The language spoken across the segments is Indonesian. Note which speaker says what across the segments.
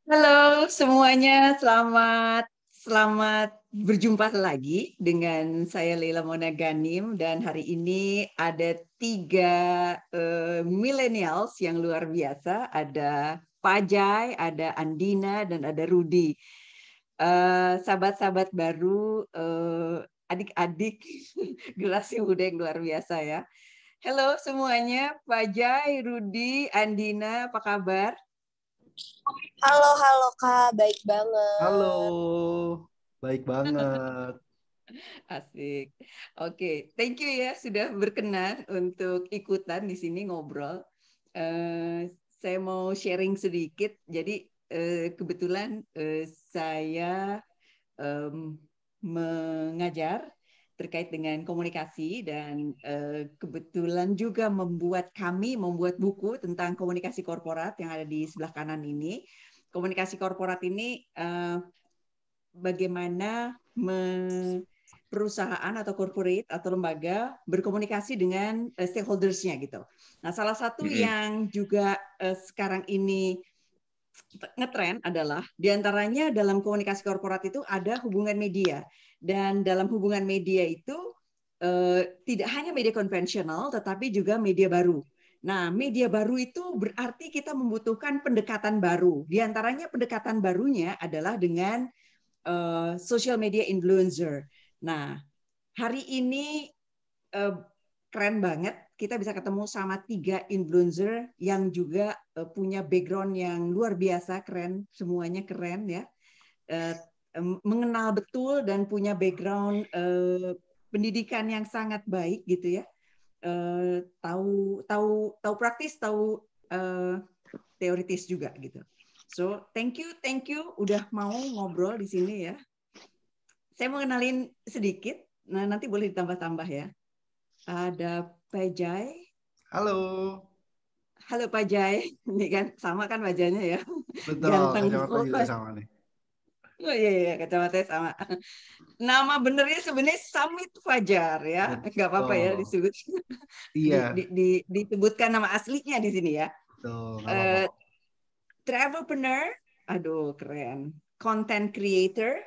Speaker 1: Halo semuanya, selamat selamat berjumpa lagi dengan saya Leila Mona Ganim dan hari ini ada tiga millennials yang luar biasa, ada Pajai, ada Andina dan ada Rudi. Sahabat-sahabat baru, adik-adik generasi muda yang luar biasa ya. Halo semuanya, Pajai, Rudi, Andina, apa kabar?
Speaker 2: Halo, halo Kak, baik banget.
Speaker 3: Halo, baik banget.
Speaker 1: Asik. Oke, thank you ya sudah berkenan untuk ikutan di sini ngobrol. Saya mau sharing sedikit. Jadi kebetulan saya mengajar terkait dengan komunikasi dan kebetulan juga membuat buku tentang komunikasi korporat yang ada di sebelah kanan ini. Komunikasi korporat ini bagaimana perusahaan atau corporate atau lembaga berkomunikasi dengan stakeholders-nya gitu. Nah, salah satu yang juga sekarang ini ngetren adalah diantaranya dalam komunikasi korporat itu ada hubungan media, dan dalam hubungan media itu tidak hanya media konvensional tetapi juga media baru. Nah, media baru itu berarti kita membutuhkan pendekatan baru. Di antaranya pendekatan barunya adalah dengan social media influencer. Nah, hari ini keren banget kita bisa ketemu sama tiga influencer yang juga punya background yang luar biasa, keren, semuanya keren ya. Mengenal betul dan punya background pendidikan yang sangat baik gitu ya. Tahu praktis, tahu teoritis juga gitu. So, thank you udah mau ngobrol di sini ya. Saya mau kenalin sedikit, nah nanti boleh ditambah-tambah ya. Ada Pajai.
Speaker 3: Halo.
Speaker 1: Halo Pajai, ini kan sama kan wajahnya ya,
Speaker 3: Betul,
Speaker 1: ganteng
Speaker 3: kacamata juga
Speaker 1: banget.
Speaker 3: sama nih.
Speaker 1: Oh iya, kacamatanya sama. Nama benernya sebenarnya Samit Fajar ya, nggak apa-apa ya
Speaker 3: Betul.
Speaker 1: disebut.
Speaker 3: Iya,
Speaker 1: Disebutkan nama aslinya di sini ya.
Speaker 3: betul, nggak apa-apa.
Speaker 1: Travelpreneur, aduh keren. Content creator,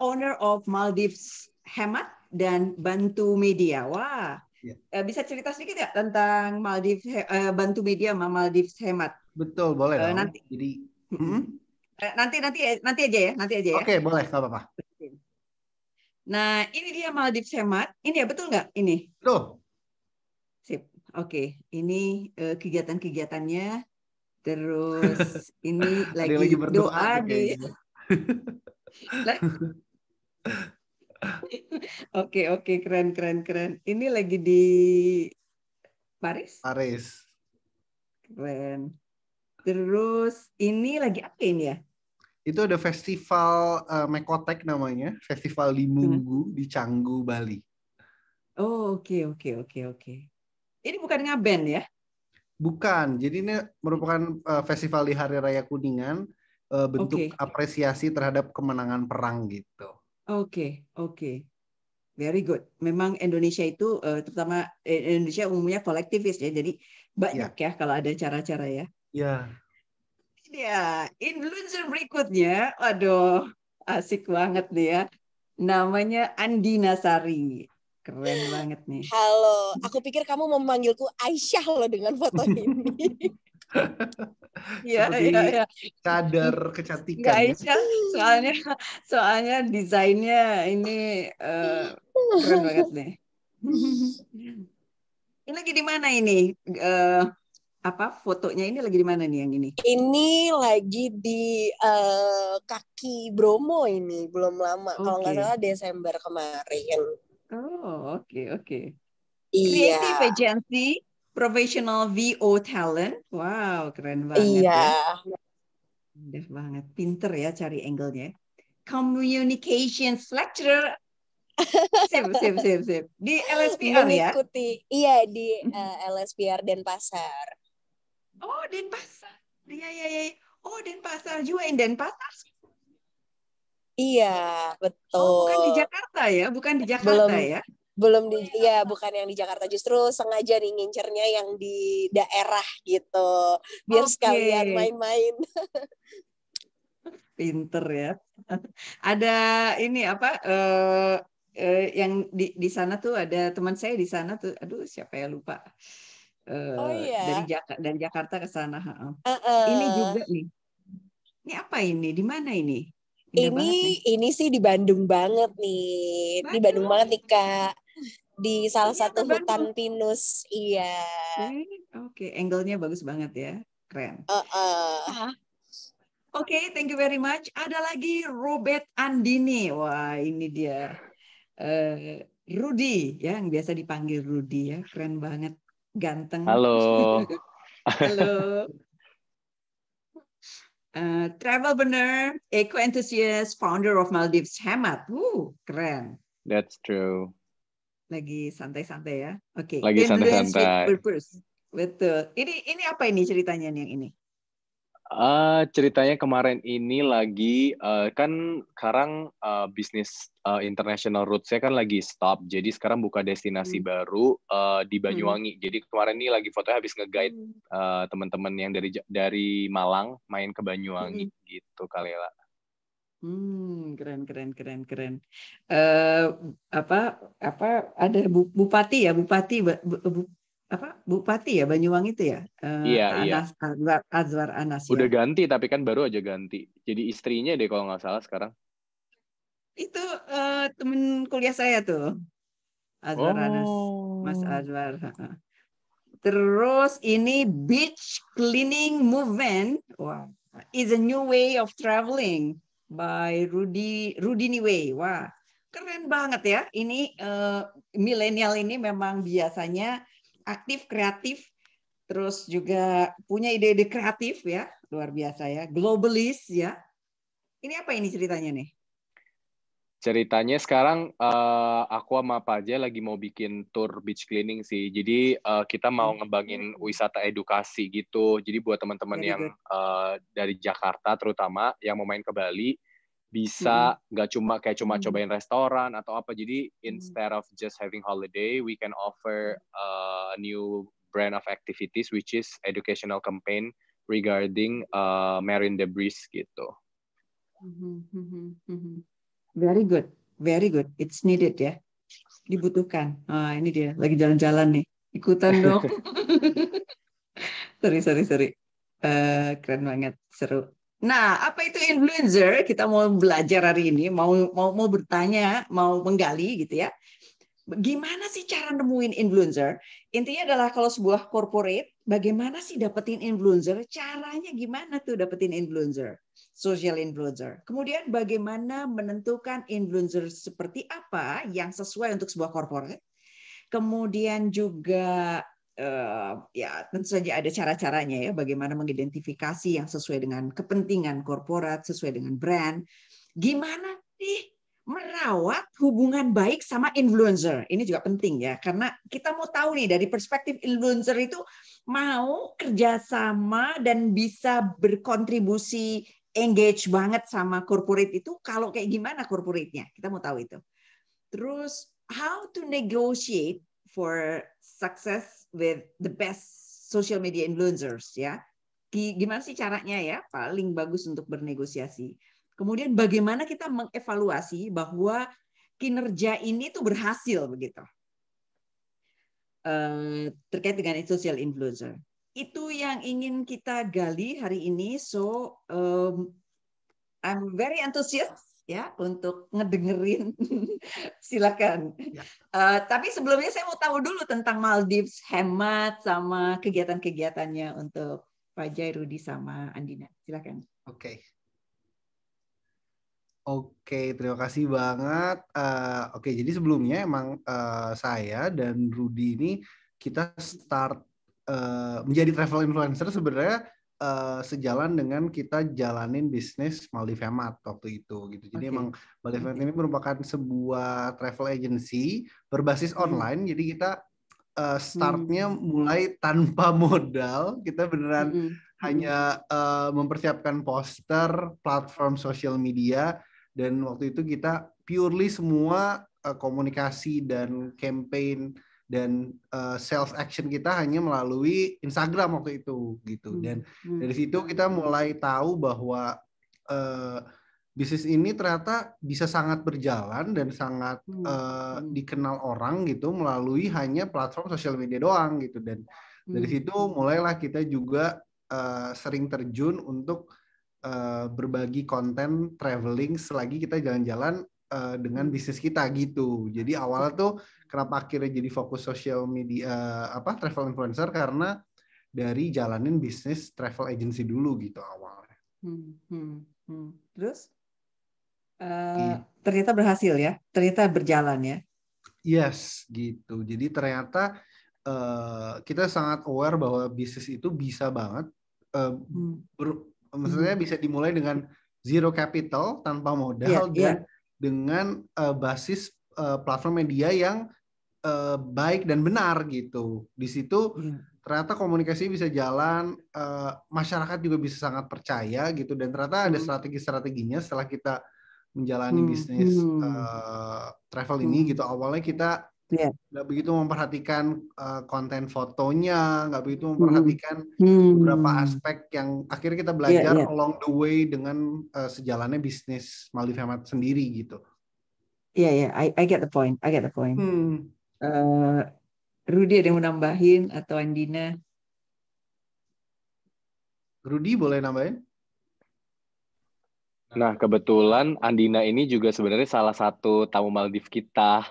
Speaker 1: owner of Maldives Hemat dan Bantu Media. Wah,
Speaker 3: Iya.
Speaker 1: Bisa cerita sedikit ya tentang Maldives Bantu Media sama Maldives Hemat?
Speaker 3: Betul, boleh dong.
Speaker 1: Nanti,
Speaker 3: Jadi, hmm?
Speaker 1: nanti aja ya, nanti aja ya.
Speaker 3: Oke, boleh, nggak apa-apa.
Speaker 1: Nah, ini dia Maldives Hemat. Ini ya betul nggak? Ini.
Speaker 3: Tuh.
Speaker 1: Sip. Oke, ini kegiatan-kegiatannya. Terus ini
Speaker 3: Ada yang lagi
Speaker 1: lagi
Speaker 3: berdoa
Speaker 1: doa
Speaker 3: tuh
Speaker 1: di.
Speaker 3: kayaknya.
Speaker 1: Oke, keren. Ini lagi di Paris.
Speaker 3: Paris.
Speaker 1: Keren. Terus ini lagi apa ini ya?
Speaker 3: Itu ada festival Mekotek namanya. Festival di Munggu, di Canggu, Bali.
Speaker 1: Oh, oke. Ini bukan ngaben ya?
Speaker 3: Bukan, jadi ini merupakan festival di Hari Raya Kuningan, bentuk apresiasi terhadap kemenangan perang gitu.
Speaker 1: Oke. Very good. Memang Indonesia itu, terutama Indonesia umumnya kolektivis ya, jadi banyak ya kalau ada cara-cara ya.
Speaker 3: Ya.
Speaker 1: Ya, influencer berikutnya, aduh, asik banget nih ya. Namanya Andina Sari. Keren banget nih.
Speaker 2: Halo, aku pikir kamu mau memanggilku Aisyah loh dengan foto ini.
Speaker 3: Seperti
Speaker 1: Iya.
Speaker 3: kadar
Speaker 1: Nggak
Speaker 3: kecantikan ya.
Speaker 1: Aisyah, soalnya desainnya ini keren banget nih. Ini lagi di mana ini? Fotonya ini lagi di mana nih yang ini?
Speaker 2: Ini lagi di kaki Bromo ini, belum lama. Kalau nggak salah Desember kemarin.
Speaker 1: Oh, oke.
Speaker 2: Iya.
Speaker 1: Creative Agency, Professional VO Talent. Wow, keren banget
Speaker 2: Iya.
Speaker 1: ya. Udah banget. Pinter ya cari angle-nya. Communications Lecturer. Sip. Di LSPR ya?
Speaker 2: Mengikuti, iya di LSPR Denpasar.
Speaker 1: Oh, Denpasar. Iya. Oh, Denpasar juga yang Denpasar.
Speaker 2: Iya, betul.
Speaker 1: Oh, bukan di Jakarta ya? Bukan di Jakarta ya?
Speaker 2: Belum bukan yang di Jakarta, justru sengaja nih ngincernya yang di daerah gitu biar sekalian main-main.
Speaker 1: Pinter ya. Ada ini apa? Yang di sana tuh ada teman saya di sana tuh. Aduh, siapa ya lupa.
Speaker 2: Oh iya.
Speaker 1: Dari Jakarta ke sana. Ini
Speaker 2: Uh-uh.
Speaker 1: juga nih. Ini apa ini? Di mana ini? Indah banget nih.
Speaker 2: Ini sih di Bandung banget nih. Di Bandung
Speaker 1: Bandung.
Speaker 2: banget nih Kak. Di salah
Speaker 1: Ternyata
Speaker 2: satu hutan
Speaker 1: Bandung.
Speaker 2: pinus. Iya.
Speaker 1: Oke. Angle-nya bagus banget ya. Keren.
Speaker 2: Uh-uh.
Speaker 1: Oke, thank you very much. Ada lagi Robert Andini. Wah, ini dia. Rudy, ya, yang biasa dipanggil Rudy ya. Keren banget. Ganteng.
Speaker 4: Halo.
Speaker 1: Halo. Travel Bener, Eco Enthusiast, founder of Maldives Hemat. Keren.
Speaker 4: That's true.
Speaker 1: Lagi santai-santai ya. Oke.
Speaker 4: Lagi
Speaker 1: Influence with
Speaker 4: santai-santai.
Speaker 1: purpose. Betul. Ini apa ini ceritanya nih yang ini?
Speaker 4: Ceritanya kemarin ini lagi kan sekarang bisnis international routes-nya kan lagi stop, jadi sekarang buka destinasi baru di Banyuwangi. Jadi kemarin ini lagi fotonya habis nge-guide teman-teman yang dari Malang main ke Banyuwangi gitu, Kalela.
Speaker 1: Keren. Ada bupati ya, Bupati ya Banyuwangi itu ya?
Speaker 4: Iya.
Speaker 1: Azwar Anas ya.
Speaker 4: Udah ganti tapi kan baru aja ganti. Jadi istrinya deh kalau nggak salah sekarang.
Speaker 1: Itu temen kuliah saya tuh, Azwar Anas, Mas Azwar. Terus ini beach cleaning movement, is a new way of traveling by Rudini Way. Wah, keren banget ya. Ini milenial ini memang biasanya aktif, kreatif, terus juga punya ide-ide kreatif ya, luar biasa ya, globalis ya. Ini apa ini ceritanya nih?
Speaker 4: Ceritanya sekarang aku sama Pak Aja lagi mau bikin tour beach cleaning sih. Jadi kita mau ngembangin wisata edukasi gitu. Jadi buat teman-teman yang dari Jakarta terutama yang mau main ke Bali bisa nggak cuma cobain restoran atau apa. Jadi instead of just having holiday, we can offer a new brand of activities which is educational campaign regarding marine debris gitu.
Speaker 1: Very good. It's needed ya. Dibutuhkan. Ini dia lagi jalan-jalan nih. Ikutan dong. Sorry. Keren banget, seru. Nah, apa itu influencer? Kita mau belajar hari ini, mau bertanya, mau menggali gitu ya. Gimana sih cara nemuin influencer? Intinya adalah kalau sebuah corporate, bagaimana sih dapetin influencer? Caranya gimana tuh dapetin influencer? Social influencer. Kemudian bagaimana menentukan influencer seperti apa yang sesuai untuk sebuah corporate? Kemudian juga ya tentu saja ada cara-caranya ya, bagaimana mengidentifikasi yang sesuai dengan kepentingan korporat, sesuai dengan brand. Gimana sih merawat hubungan baik sama influencer? Ini juga penting ya, karena kita mau tahu nih dari perspektif influencer itu mau kerjasama dan bisa berkontribusi engage banget sama corporate itu, kalau kayak gimana corporate-nya? Kita mau tahu itu. Terus how to negotiate for success with the best social media influencers ya. Gimana sih caranya ya paling bagus untuk bernegosiasi. Kemudian bagaimana kita mengevaluasi bahwa kinerja ini tuh berhasil begitu. Terkait dengan social influencer. Itu yang ingin kita gali hari ini. So I'm very antusias ya untuk ngedengerin. Silakan. Ya. Tapi sebelumnya saya mau tahu dulu tentang Maldives Hemat sama kegiatan-kegiatannya untuk Pak Jai, Rudy sama Andina. Silakan.
Speaker 3: Oke, terima kasih banget. Oke, jadi sebelumnya emang saya dan Rudy ini kita start menjadi travel influencer sebenarnya sejalan dengan kita jalanin bisnis Maldives Hemat waktu itu gitu. Jadi emang Maldives Hemat ini merupakan sebuah travel agency berbasis online. Jadi kita startnya mulai tanpa modal. Kita beneran hanya mempersiapkan poster, platform sosial media, dan waktu itu kita purely semua komunikasi dan campaign dan sales action kita hanya melalui Instagram waktu itu gitu. Dan dari situ kita mulai tahu bahwa bisnis ini ternyata bisa sangat berjalan dan sangat dikenal orang gitu melalui hanya platform sosial media doang gitu. Dan dari situ mulailah kita juga sering terjun untuk berbagi konten traveling selagi kita jalan-jalan dengan bisnis kita gitu. Jadi awalnya tuh kenapa akhirnya jadi fokus sosial media travel influencer karena dari jalanin bisnis travel agency dulu gitu awalnya.
Speaker 1: Terus ternyata berhasil ya, ternyata berjalan ya.
Speaker 3: Yes, gitu. Jadi ternyata kita sangat aware bahwa bisnis itu bisa banget, maksudnya bisa dimulai dengan zero capital tanpa modal dan dengan basis platform media yang baik dan benar gitu. Di situ ternyata komunikasi bisa jalan, masyarakat juga bisa sangat percaya gitu, dan ternyata ada strategi-strateginya setelah kita menjalani bisnis travel ini gitu. Awalnya kita nggak begitu memperhatikan konten fotonya, nggak begitu memperhatikan beberapa aspek yang akhirnya kita belajar along the way dengan sejalannya bisnis Maldives Hemat sendiri gitu.
Speaker 1: I get the point. Rudy ada yang mau nambahin atau Andina?
Speaker 3: Rudy boleh nambahin?
Speaker 4: Nah, kebetulan Andina ini juga sebenarnya salah satu tamu Maldives kita.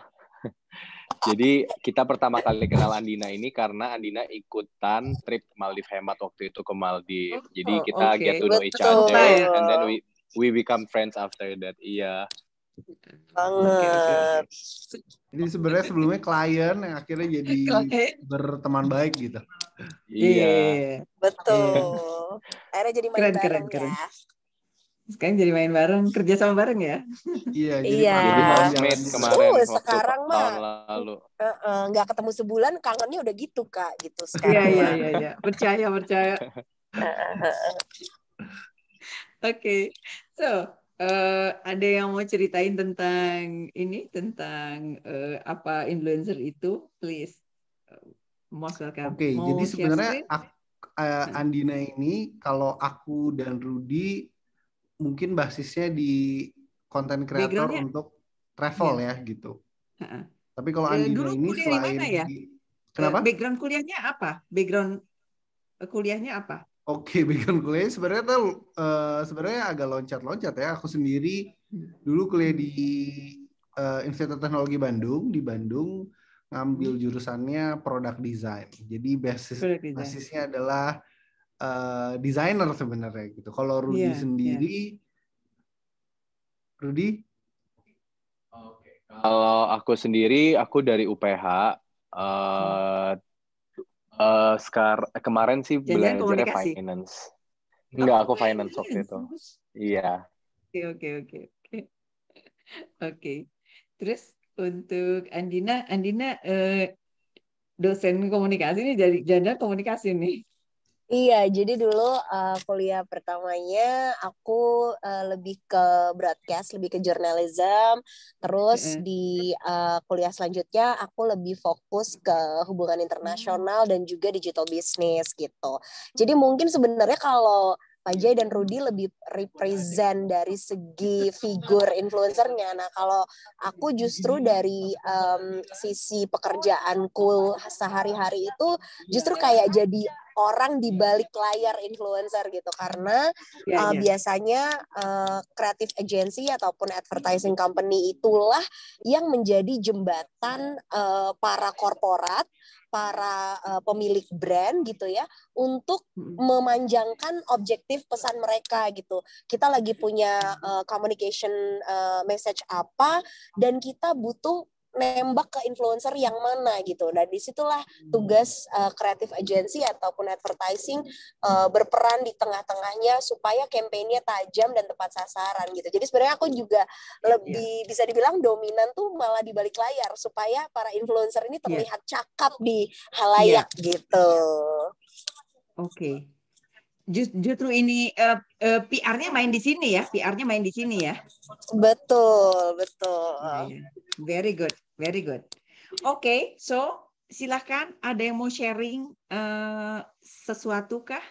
Speaker 4: Jadi kita pertama kali kenal Andina ini karena Andina ikutan trip Maldives Hemat waktu itu ke Maldives. Jadi kita get to know each other, and then we become friends after that. Iya.
Speaker 2: Banget.
Speaker 3: Jadi sebenarnya sebelumnya klien yang akhirnya jadi berteman baik gitu.
Speaker 4: Iya.
Speaker 2: Betul. Akhirnya jadi main bareng ya.
Speaker 1: Sekarang jadi main bareng, kerja sama bareng ya.
Speaker 4: Jadi housemate kemarin
Speaker 2: sekarang
Speaker 4: waktu tahun lalu.
Speaker 2: Nggak ketemu sebulan, kangennya udah gitu Kak, gitu sekarang.
Speaker 1: Iya. Percaya. Oke. So, ada yang mau ceritain tentang apa influencer itu, please. Most welcome.
Speaker 3: Oke, jadi sebenarnya Andina ini, kalau aku dan Rudy mungkin basisnya di konten kreator untuk travel ya gitu. Tapi kalau Andina ini selain
Speaker 1: kenapa? Background kuliahnya apa?
Speaker 3: Oke, background kuliah sebenarnya agak loncat-loncat ya. Aku sendiri dulu kuliah di Institut Teknologi Bandung, di Bandung, ngambil jurusannya product design. Jadi basisnya adalah desainer sebenarnya gitu. Kalau Rudy sendiri, Rudy?
Speaker 4: Kalau aku sendiri, aku dari UPH. Kemarin sih belajarnya finance. Enggak, aku finance waktu itu. Iya.
Speaker 1: Oke. Terus untuk Andina dosen komunikasi nih, jadi komunikasi nih.
Speaker 2: Iya, jadi dulu kuliah pertamanya aku lebih ke broadcast, lebih ke journalism. Terus di kuliah selanjutnya aku lebih fokus ke hubungan internasional dan juga digital business gitu. Jadi mungkin sebenarnya kalau Pak Jay dan Rudy lebih represent dari segi figur influencernya. Nah, kalau aku justru dari sisi pekerjaanku sehari-hari itu justru kayak jadi orang di balik layar influencer gitu, karena biasanya creative agency ataupun advertising company itulah yang menjadi jembatan para korporat, para pemilik brand gitu ya, untuk memanjangkan objektif pesan mereka gitu. Kita lagi punya communication message apa, dan kita butuh nembak ke influencer yang mana gitu. Dan disitulah tugas creative agency ataupun advertising berperan di tengah-tengahnya supaya kampanye tajam dan tepat sasaran gitu. Jadi sebenarnya aku juga lebih bisa dibilang dominan tuh malah di balik layar supaya para influencer ini terlihat cakep di halayak gitu.
Speaker 1: Oke. Justru ini PR-nya main di sini ya,
Speaker 2: Betul.
Speaker 1: Very good. Oke, so silahkan, ada yang mau sharing sesuatu kah?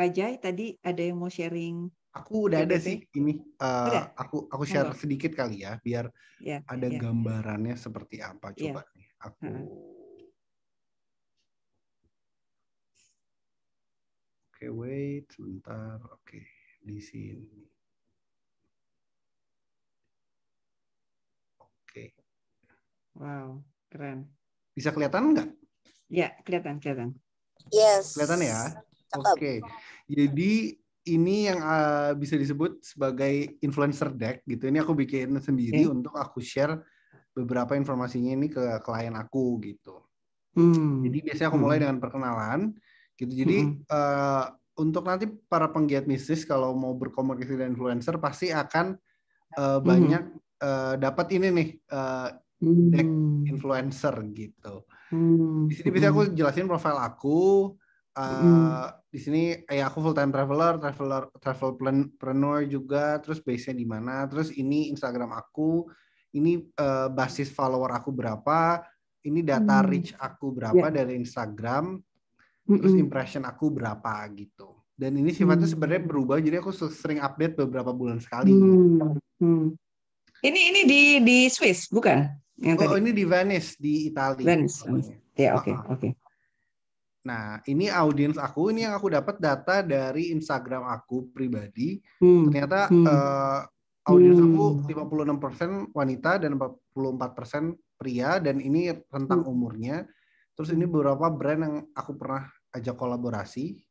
Speaker 1: Pak Jai tadi ada yang mau sharing
Speaker 3: Aku udah ada
Speaker 1: PPT?
Speaker 3: sih ini.
Speaker 1: Udah?
Speaker 3: Aku share
Speaker 1: Monggo.
Speaker 3: sedikit kali ya, biar
Speaker 1: Ya,
Speaker 3: ada
Speaker 1: ya,
Speaker 3: gambarannya seperti apa.
Speaker 1: ya.
Speaker 3: Coba nih, aku. Oke, wait sebentar. Oke, di sini. Oke.
Speaker 1: Wow, keren.
Speaker 3: Bisa kelihatan nggak?
Speaker 1: Ya, kelihatan.
Speaker 2: Yes.
Speaker 3: Kelihatan ya?
Speaker 2: Cakep.
Speaker 3: Oke. Jadi ini yang bisa disebut sebagai influencer deck gitu. Ini aku bikin sendiri untuk aku share beberapa informasinya ini ke klien aku gitu. Jadi biasanya aku mulai dengan perkenalan gitu. Jadi untuk nanti para penggiat bisnis kalau mau berkomunikasi dengan influencer pasti akan banyak dapat ini nih deck influencer gitu. Di sini bisa aku jelasin profil aku. Di sini aku full time travelpreneur juga. Terus base-nya di mana? Terus ini Instagram aku. Ini basis follower aku berapa? Ini data reach aku berapa dari Instagram? Terus impression aku berapa gitu. Dan ini sifatnya sebenarnya berubah. Jadi aku sering update beberapa bulan sekali.
Speaker 1: Ini di Swiss bukan? Yang tadi?
Speaker 3: Ini di Venice di Italia.
Speaker 1: Venice. Ya, oke.
Speaker 3: Nah, ini audiens aku, ini yang aku dapat data dari Instagram aku pribadi. Ternyata audiens aku 56% wanita dan 44% pria, dan ini rentang umurnya. Terus ini beberapa brand yang aku pernah ajak kolaborasi.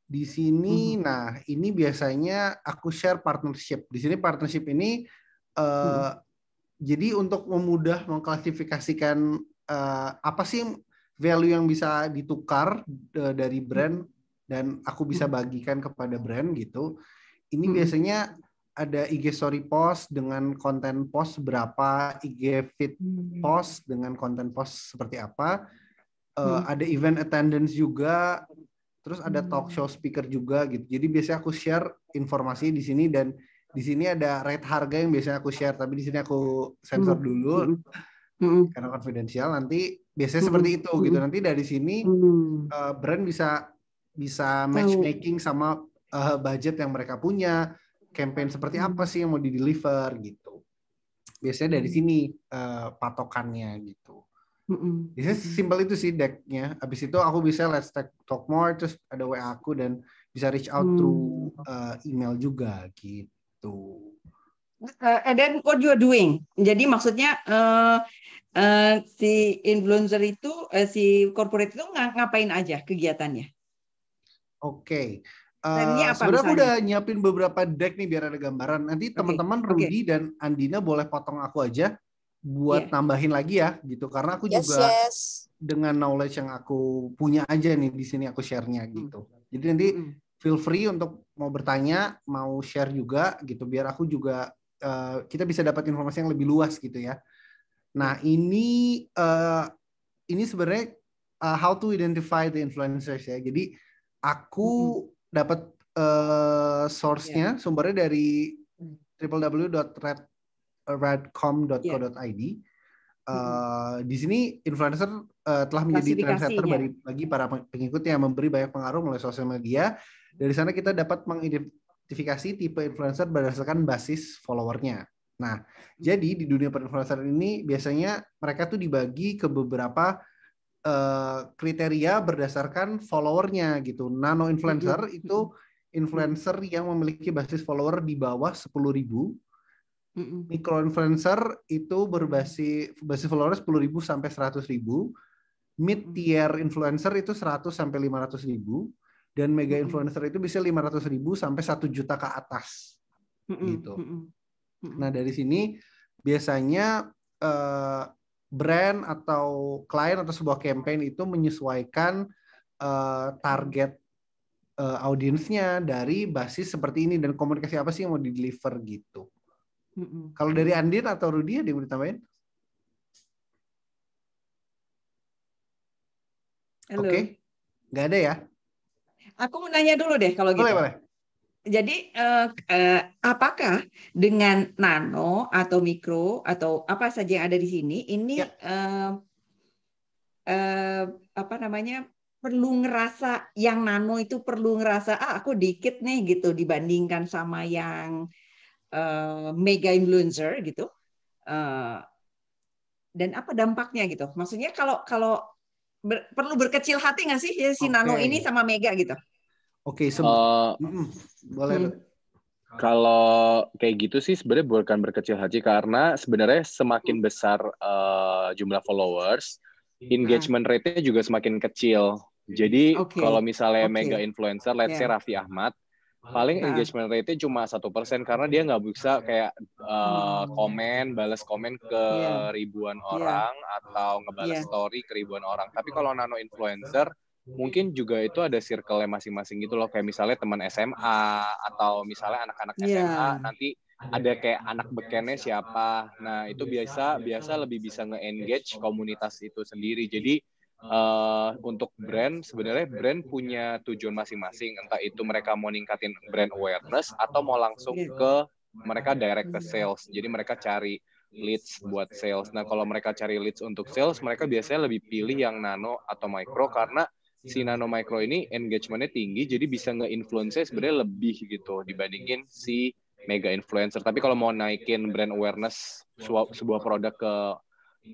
Speaker 3: Di sini, nah ini biasanya aku share partnership. Di sini partnership ini jadi untuk memudah mengklasifikasikan apa sih value yang bisa ditukar dari brand dan aku bisa bagikan kepada brand gitu. Ini biasanya ada IG story post dengan konten post berapa, IG feed post dengan konten post seperti apa. Ada event attendance juga. Terus ada talk show speaker juga gitu. Jadi biasanya aku share informasi di sini, dan di sini ada rate harga yang biasanya aku share, tapi di sini aku sensor dulu karena konfidensial. Nanti biasanya seperti itu gitu. Nanti dari sini brand bisa matchmaking sama budget yang mereka punya, campaign seperti apa sih yang mau di-deliver gitu. Biasanya dari sini patokannya gitu. Biasanya simpel itu sih decknya. Habis itu aku bisa let's talk more, terus ada WA aku dan bisa reach out through email juga gitu.
Speaker 1: And then what you are doing? Jadi maksudnya si influencer itu, si corporate itu ngapain aja kegiatannya?
Speaker 3: Oke.
Speaker 1: Trennya apa
Speaker 3: Sebenarnya aku
Speaker 1: misalnya?
Speaker 3: udah nyiapin beberapa deck nih biar ada gambaran. Nanti teman-teman Rudy dan Andina boleh potong aku aja buat nambahin lagi ya gitu, karena aku juga dengan knowledge yang aku punya aja nih di sini aku share-nya gitu. Jadi nanti feel free untuk mau bertanya, mau share juga gitu, biar aku juga kita bisa dapat informasi yang lebih luas gitu ya. Nah, ini sebenarnya how to identify the influencers ya. Jadi aku dapat source-nya, sumbernya dari www.redcom.co.id. Di sini influencer telah menjadi trendsetter bagi para pengikut yang memberi banyak pengaruh melalui sosial media. Dari sana kita dapat mengidentifikasi tipe influencer berdasarkan basis followernya. Nah, jadi di dunia influencer ini biasanya mereka tuh dibagi ke beberapa kriteria berdasarkan followernya gitu. Nano influencer itu influencer yang memiliki basis follower di bawah 10.000. Micro influencer itu basis follower 10.000 sampai 100.000. Mid tier influencer itu 100 sampai 500.000, dan mega influencer itu bisa 500.000 sampai 1 juta ke atas. Gitu. Nah, dari sini biasanya brand atau klien atau sebuah campaign itu menyesuaikan target audiensnya dari basis seperti ini, dan komunikasi apa sih yang mau di-deliver gitu. Kalau dari Andin atau Rudy ada yang mau ditambahin? Oke, nggak ada ya?
Speaker 1: Aku mau nanya dulu deh kalau gitu.
Speaker 3: Boleh.
Speaker 1: Jadi apakah dengan nano atau mikro atau apa saja yang ada di sini ini apa namanya perlu ngerasa yang nano itu perlu ngerasa aku dikit nih gitu dibandingkan sama yang mega influencer gitu. Dan apa dampaknya gitu? Maksudnya kalau perlu berkecil hati nggak sih ya, si nano ini sama mega gitu?
Speaker 3: Oke, boleh.
Speaker 4: Kalau kayak gitu sih sebenarnya bukan berkecil hati, karena sebenarnya semakin besar jumlah followers, engagement rate-nya juga semakin kecil. Jadi kalau misalnya mega influencer, let's say Raffi Ahmad, paling engagement rate-nya cuma 1%, karena dia nggak bisa kayak balas komen ke ribuan orang atau ngebalas story ke ribuan orang. Tapi kalau nano influencer, mungkin juga itu ada circle-nya masing-masing gitu loh. Kayak misalnya teman SMA atau misalnya anak-anak SMA nanti ada kayak anak bekennya siapa. Nah, itu biasa lebih bisa nge-engage komunitas itu sendiri. Jadi untuk brand, sebenarnya brand punya tujuan masing-masing. Entah itu mereka mau ningkatin brand awareness atau mau langsung ke mereka direct ke sales. Jadi mereka cari leads buat sales. Nah, kalau mereka cari leads untuk sales, mereka biasanya lebih pilih yang nano atau micro, karena si nano micro ini engagement-nya tinggi, jadi bisa nge-influence sebenarnya lebih gitu dibandingin si mega influencer. Tapi kalau mau naikin brand awareness sebuah produk ke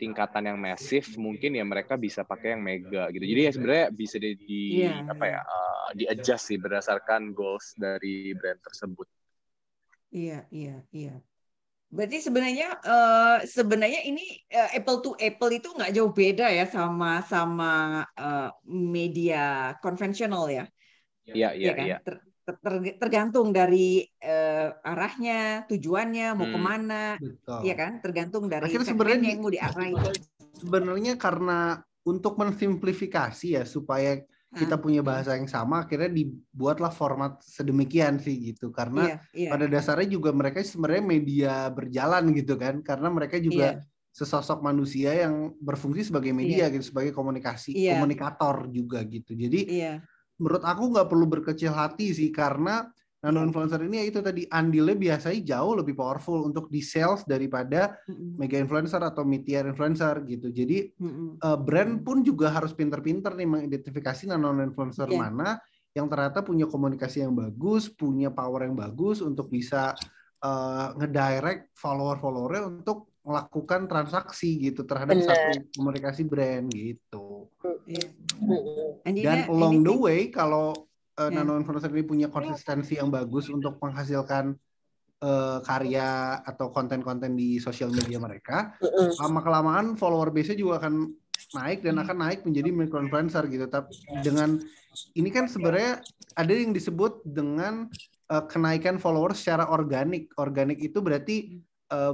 Speaker 4: tingkatan yang masif, mungkin ya mereka bisa pakai yang mega gitu. Jadi ya sebenarnya bisa di adjust sih berdasarkan goals dari brand tersebut.
Speaker 1: Iya. Berarti sebenarnya ini apple to apple itu nggak jauh beda ya sama media konvensional ya.
Speaker 4: Iya
Speaker 1: kan? Tergantung dari arahnya, tujuannya, mau kemana. Iya kan? Tergantung dari segmennya yang mau diarahin.
Speaker 3: Sebenarnya karena untuk mensimplifikasi ya supaya kita punya bahasa yang sama, akhirnya dibuatlah format sedemikian sih gitu. Karena pada dasarnya juga mereka sebenarnya media berjalan gitu kan, karena mereka juga sesosok manusia yang berfungsi sebagai media gitu, sebagai komunikator juga gitu. Jadi menurut aku nggak perlu berkecil hati sih, karena nano influencer ini ya itu tadi, andilnya biasanya jauh lebih powerful untuk di sales daripada mega influencer atau mid-tier influencer gitu. Jadi brand pun juga harus pinter-pinter nih mengidentifikasi nano influencer mana yang ternyata punya komunikasi yang bagus, punya power yang bagus untuk bisa ngedirect follower-followernya untuk melakukan transaksi gitu terhadap satu komunikasi brand gitu. Dan along the way, kalau nano influencer ini punya konsistensi yang bagus untuk menghasilkan karya atau konten-konten di sosial media mereka, lama-kelamaan follower base-nya juga akan naik dan akan naik menjadi micro influencer gitu. Tapi dengan ini kan sebenarnya ada yang disebut dengan kenaikan follower secara organik. Organik itu berarti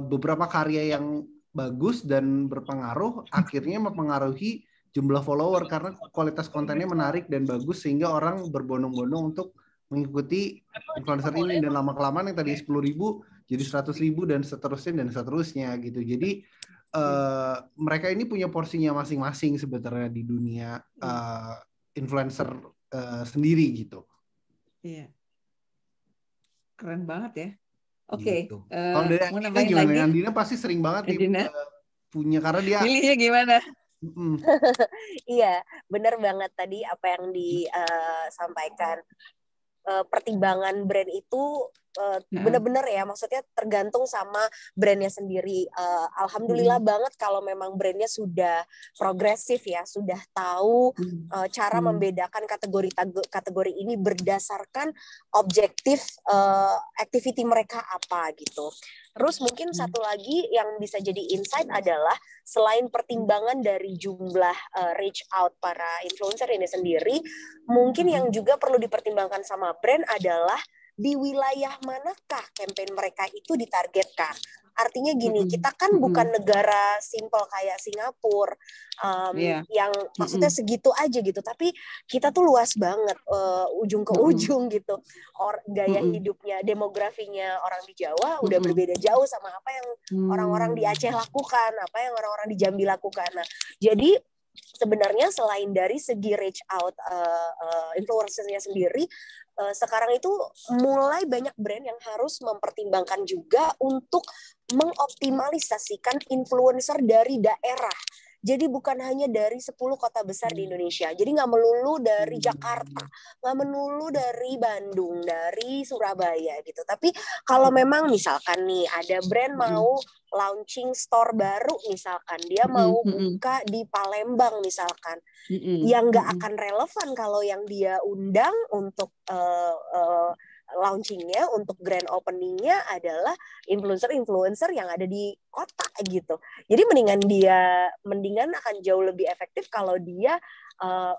Speaker 3: beberapa karya yang bagus dan berpengaruh akhirnya mempengaruhi jumlah follower karena kualitas kontennya menarik dan bagus sehingga orang berbondong-bondong untuk mengikuti influencer ini, dan lama-kelamaan yang tadi 10.000 jadi 100.000 dan seterusnya gitu. Jadi mereka ini punya porsinya masing-masing sebenarnya di dunia influencer sendiri gitu.
Speaker 1: Iya. Keren banget ya. Oke.
Speaker 3: Gitu. Kalau dari Andina gimana? Lagi? Andina pasti sering banget punya, karena dia
Speaker 1: milihnya gimana?
Speaker 2: Iya, benar banget tadi apa yang disampaikan. Pertimbangan brand itu benar-benar ya, maksudnya tergantung sama brandnya sendiri. Alhamdulillah banget kalau memang brandnya sudah progresif ya, sudah tahu cara membedakan kategori ini berdasarkan objektif activity mereka apa gitu. Terus mungkin satu lagi yang bisa jadi insight adalah selain pertimbangan dari jumlah reach out para influencer ini sendiri, mungkin yang juga perlu dipertimbangkan sama brand adalah di wilayah manakah campaign mereka itu ditargetkan. Artinya gini, kita kan bukan negara simple kayak Singapura yang maksudnya segitu aja gitu, tapi kita tuh luas banget ujung ke ujung gitu. Gaya hidupnya, demografinya orang di Jawa udah berbeda jauh sama apa yang orang-orang di Aceh lakukan, apa yang orang-orang di Jambi lakukan. Nah, jadi sebenarnya selain dari segi reach out influencernya sendiri, sekarang itu mulai banyak brand yang harus mempertimbangkan juga untuk mengoptimalisasikan influencer dari daerah. Jadi bukan hanya dari 10 kota besar di Indonesia. Jadi nggak melulu dari Jakarta, nggak melulu dari Bandung, dari Surabaya gitu. Tapi kalau memang misalkan nih ada brand mau launching store baru, misalkan dia mau buka di Palembang misalkan, yang nggak akan relevan kalau yang dia undang untuk launchingnya, untuk grand openingnya adalah influencer-influencer yang ada di kota gitu. Jadi mendingan akan jauh lebih efektif kalau dia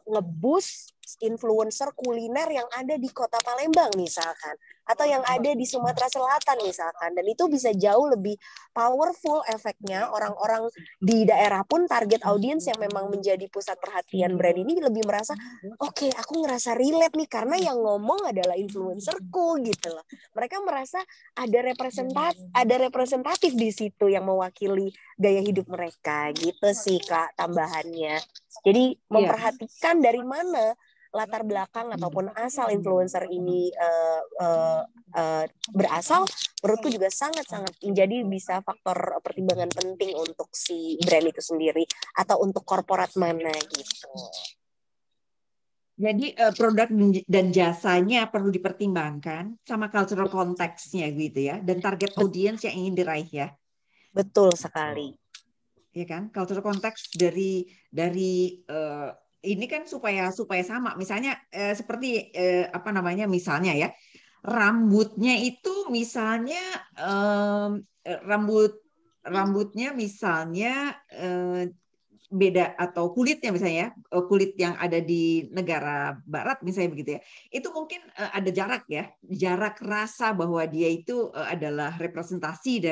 Speaker 2: nge-boost influencer kuliner yang ada di kota Palembang misalkan, atau yang ada di Sumatera Selatan misalkan, dan itu bisa jauh lebih powerful efeknya. Orang-orang di daerah pun, target audience yang memang menjadi pusat perhatian brand ini lebih merasa oke, aku ngerasa relate nih karena yang ngomong adalah influencerku gitu loh. Mereka merasa ada representatif di situ yang mewakili gaya hidup mereka gitu sih Kak tambahannya. Jadi memperhatikan dari mana latar belakang ataupun asal influencer ini berasal, menurutku juga sangat-sangat menjadi bisa faktor pertimbangan penting untuk si brand itu sendiri atau untuk korporat mana gitu.
Speaker 1: Jadi produk dan jasanya perlu dipertimbangkan sama cultural konteksnya gitu ya, dan target audience yang ingin diraih ya.
Speaker 2: Betul sekali.
Speaker 1: Ya kan, cultural konteks dari ini kan supaya sama. Misalnya seperti apa namanya, misalnya ya, rambutnya itu misalnya rambutnya misalnya beda, atau kulitnya misalnya ya, kulit yang ada di negara barat misalnya begitu ya, itu mungkin ada jarak rasa bahwa dia itu adalah representasi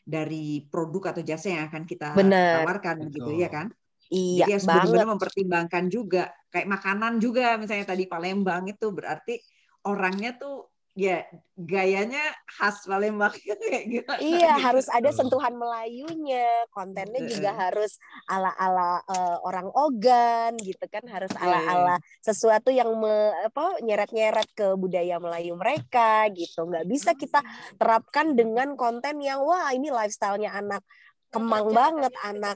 Speaker 1: dari produk atau jasa yang akan kita tawarkan gitu ya kan.
Speaker 2: Iya,
Speaker 1: jadi harus benar-benar mempertimbangkan juga, kayak makanan juga misalnya tadi Palembang, itu berarti orangnya tuh ya gayanya khas Palembang kayak gitu.
Speaker 2: Iya, harus ada sentuhan Melayunya, kontennya juga harus ala-ala orang Ogan gitu kan, harus ala-ala sesuatu yang nyeret-nyeret ke budaya Melayu mereka gitu. Nggak bisa kita terapkan dengan konten yang wah ini lifestyle-nya anak Kemang banget, anak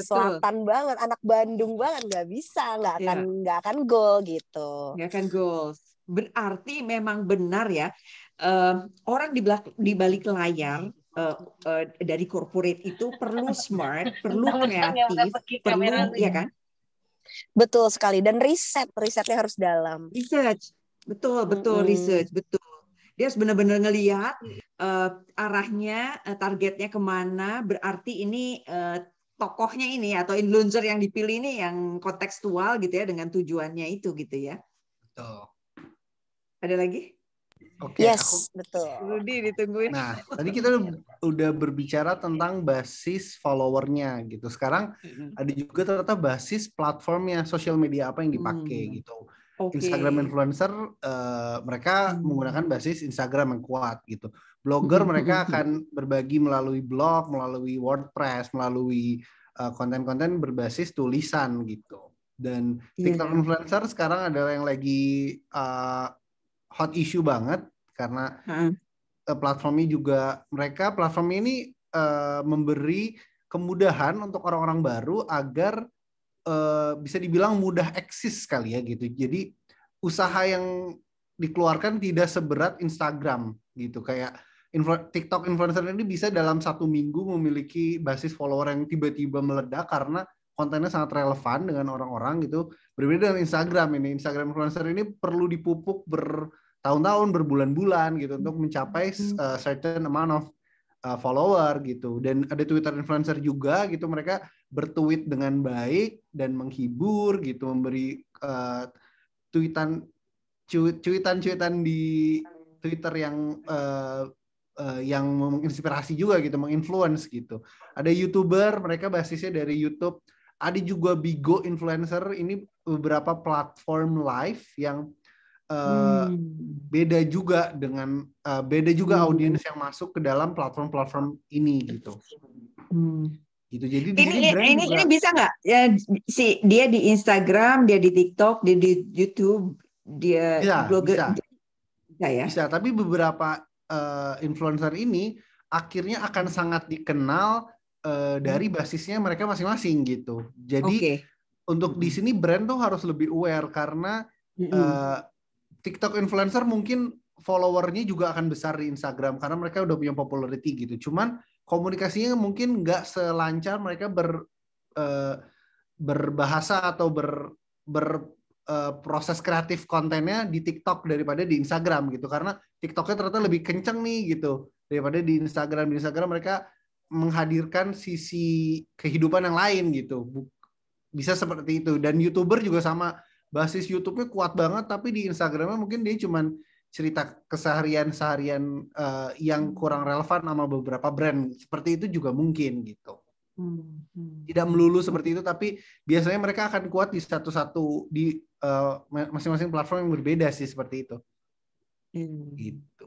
Speaker 2: selatan banget, anak Bandung banget, nggak bisa, nggak akan goal gitu.
Speaker 1: Nggak akan goals. Berarti memang benar ya, orang di balik layar dari corporate itu perlu smart, perlu kreatif, perlu ya kan?
Speaker 2: Betul sekali, dan risetnya harus dalam.
Speaker 1: Research, betul research, betul. Dia harus benar-benar ngelihat arahnya, targetnya kemana. Berarti ini tokohnya ini atau influencer yang dipilih ini yang kontekstual gitu ya, dengan tujuannya itu gitu ya.
Speaker 3: Betul.
Speaker 1: Ada lagi?
Speaker 3: Oke,
Speaker 2: yes, betul.
Speaker 1: Rudy ditungguin.
Speaker 3: Nah, tadi kita udah berbicara tentang basis followernya gitu. Sekarang ada juga ternyata basis platformnya, sosial media apa yang dipakai gitu. Instagram influencer mereka menggunakan basis Instagram yang kuat gitu. Blogger mereka akan berbagi melalui blog, melalui WordPress, melalui konten-konten berbasis tulisan gitu. Dan TikTok influencer sekarang adalah yang lagi hot issue banget karena platform ini memberi kemudahan untuk orang-orang baru agar bisa dibilang mudah eksis kali ya gitu. Jadi usaha yang dikeluarkan tidak seberat Instagram gitu. Kayak TikTok influencer ini bisa dalam 1 minggu memiliki basis follower yang tiba-tiba meledak karena kontennya sangat relevan dengan orang-orang gitu. Berbeda dengan Instagram ini. Instagram influencer ini perlu dipupuk bertahun-tahun, berbulan-bulan gitu untuk mencapai certain amount of follower gitu. Dan ada Twitter influencer juga gitu, mereka bertweet dengan baik dan menghibur gitu, memberi cuitan di Twitter yang menginspirasi juga gitu, menginfluence gitu. Ada YouTuber, mereka basisnya dari YouTube. Ada juga Bigo influencer, ini beberapa platform live yang beda juga audiens yang masuk ke dalam platform-platform ini gitu. Gitu. Jadi
Speaker 1: ini bisa nggak ya, dia di Instagram, dia di TikTok, dia di YouTube, dia blogger bisa ya?
Speaker 3: Bisa, tapi beberapa influencer ini akhirnya akan sangat dikenal dari basisnya mereka masing-masing gitu. Jadi untuk di sini brand tuh harus lebih aware karena TikTok influencer mungkin followernya juga akan besar di Instagram karena mereka udah punya popularity gitu. Cuman komunikasinya mungkin nggak selancar mereka berbahasa atau proses kreatif kontennya di TikTok daripada di Instagram gitu. Karena TikToknya ternyata lebih kenceng nih gitu daripada di Instagram. Di Instagram mereka menghadirkan sisi kehidupan yang lain gitu. Bisa seperti itu. Dan YouTuber juga sama. Basis YouTube-nya kuat banget, tapi di Instagram-nya mungkin dia cuman cerita keseharian-seharian yang kurang relevan sama beberapa brand. Seperti itu juga mungkin gitu. Tidak melulu seperti itu, tapi biasanya mereka akan kuat di satu-satu di masing-masing platform yang berbeda sih seperti itu. Gitu.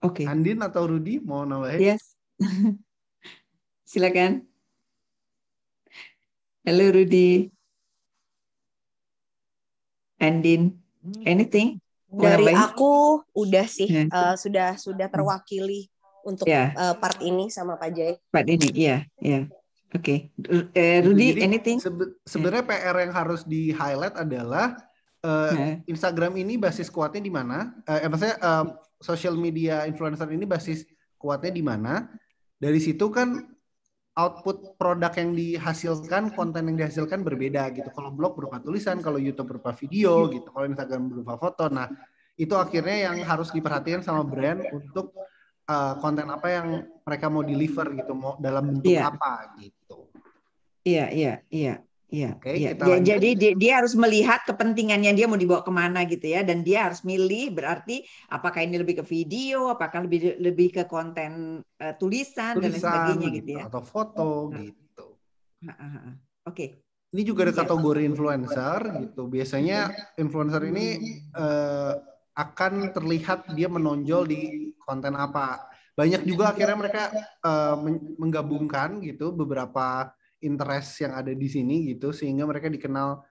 Speaker 1: Oke.
Speaker 3: Andin atau Rudy mau nambahin?
Speaker 1: Yes. Silakan. Halo Rudy. Andin, anything?
Speaker 2: Dari aku udah sih sudah terwakili untuk part ini sama Pak Jay.
Speaker 1: Part ini, iya. Oke. Rudy,
Speaker 3: jadi,
Speaker 1: anything?
Speaker 3: Sebenarnya PR yang harus di highlight adalah Instagram ini basis kuatnya di mana? Maksudnya social media influencer ini basis kuatnya di mana? Dari situ kan output produk yang dihasilkan, konten yang dihasilkan berbeda gitu. Kalau blog berupa tulisan, kalau YouTube berupa video gitu, kalau Instagram berupa foto. Nah, itu akhirnya yang harus diperhatikan sama brand untuk konten apa yang mereka mau deliver gitu, mau dalam bentuk apa gitu.
Speaker 1: Iya.
Speaker 3: Oke, kita
Speaker 1: lanjut. Jadi dia harus melihat kepentingannya dia mau dibawa kemana gitu ya, dan dia harus milih berarti apakah ini lebih ke video, apakah lebih ke konten tulisan dan lain sebagainya gitu ya,
Speaker 3: atau foto gitu.
Speaker 1: Oke.
Speaker 3: Ini juga ada kategori influencer gitu. Biasanya influencer ini akan terlihat dia menonjol di konten apa. Banyak juga akhirnya mereka menggabungkan gitu beberapa interest yang ada di sini gitu sehingga mereka dikenal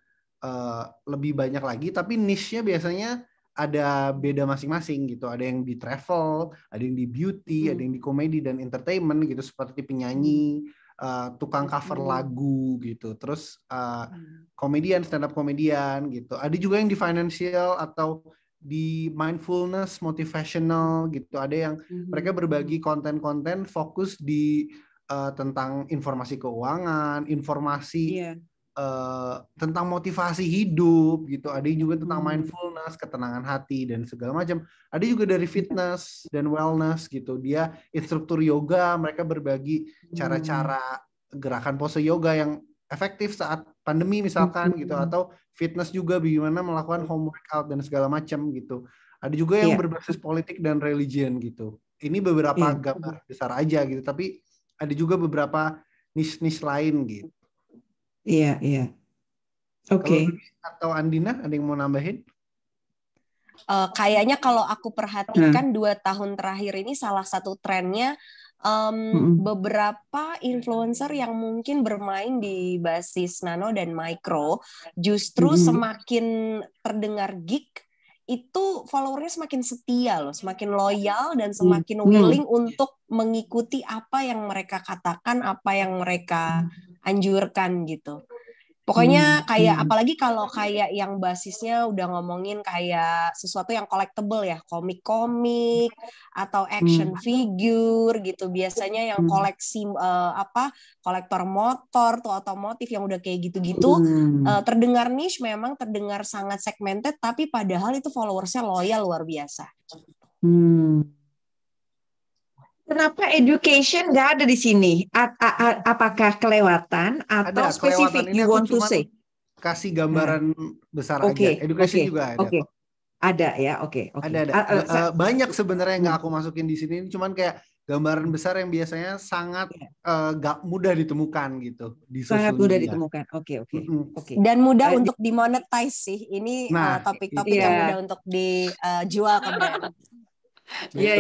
Speaker 3: lebih banyak lagi, tapi niche-nya biasanya ada beda masing-masing gitu. Ada yang di travel, ada yang di beauty, ada yang di komedi dan entertainment gitu, seperti penyanyi, tukang cover lagu gitu, terus komedian, stand up komedian gitu. Ada juga yang di financial atau di mindfulness, motivational gitu. Ada yang mereka berbagi konten-konten fokus di tentang informasi keuangan, informasi tentang motivasi hidup gitu. Ada juga tentang mindfulness, ketenangan hati dan segala macam. Ada juga dari fitness dan wellness gitu. Dia instruktur yoga, mereka berbagi cara-cara gerakan pose yoga yang efektif saat pandemi misalkan gitu, atau fitness juga bagaimana melakukan home workout dan segala macam gitu. Ada juga yang berbasis politik dan religion gitu. Ini beberapa gambar besar aja gitu, tapi ada juga beberapa niche-niche lain gitu.
Speaker 1: Iya. Oke.
Speaker 3: Atau Andina, ada yang mau nambahin?
Speaker 2: Kayaknya kalau aku perhatikan 2 tahun terakhir ini salah satu trennya beberapa influencer yang mungkin bermain di basis nano dan micro justru semakin terdengar geek, itu followernya semakin setia loh, semakin loyal dan semakin willing untuk mengikuti apa yang mereka katakan, apa yang mereka anjurkan gitu. Pokoknya kayak apalagi kalau kayak yang basisnya udah ngomongin kayak sesuatu yang collectible ya, komik-komik atau action figure gitu. Biasanya yang koleksi kolektor motor tuh otomotif yang udah kayak gitu-gitu terdengar niche, memang terdengar sangat segmented, tapi padahal itu followersnya loyal luar biasa.
Speaker 1: Kenapa education nggak ada di sini? Apakah kelewatan atau
Speaker 3: ada,
Speaker 1: spesifik
Speaker 3: kelewatan. Ini
Speaker 1: you want
Speaker 3: aku
Speaker 1: to say?
Speaker 3: Kasih gambaran besar aja. Education juga ada.
Speaker 1: Ada ya, oke.
Speaker 3: Ada. Banyak sebenarnya yang nggak aku masukin di sini. Cuman kayak gambaran besar yang biasanya sangat gak mudah ditemukan gitu di
Speaker 1: sangat
Speaker 3: sosial
Speaker 1: mudah
Speaker 3: media.
Speaker 1: ditemukan. Oke.
Speaker 2: Dan mudah untuk dimonetize sih. Ini topik-topik yang mudah untuk dijual ke brand.
Speaker 1: Iya.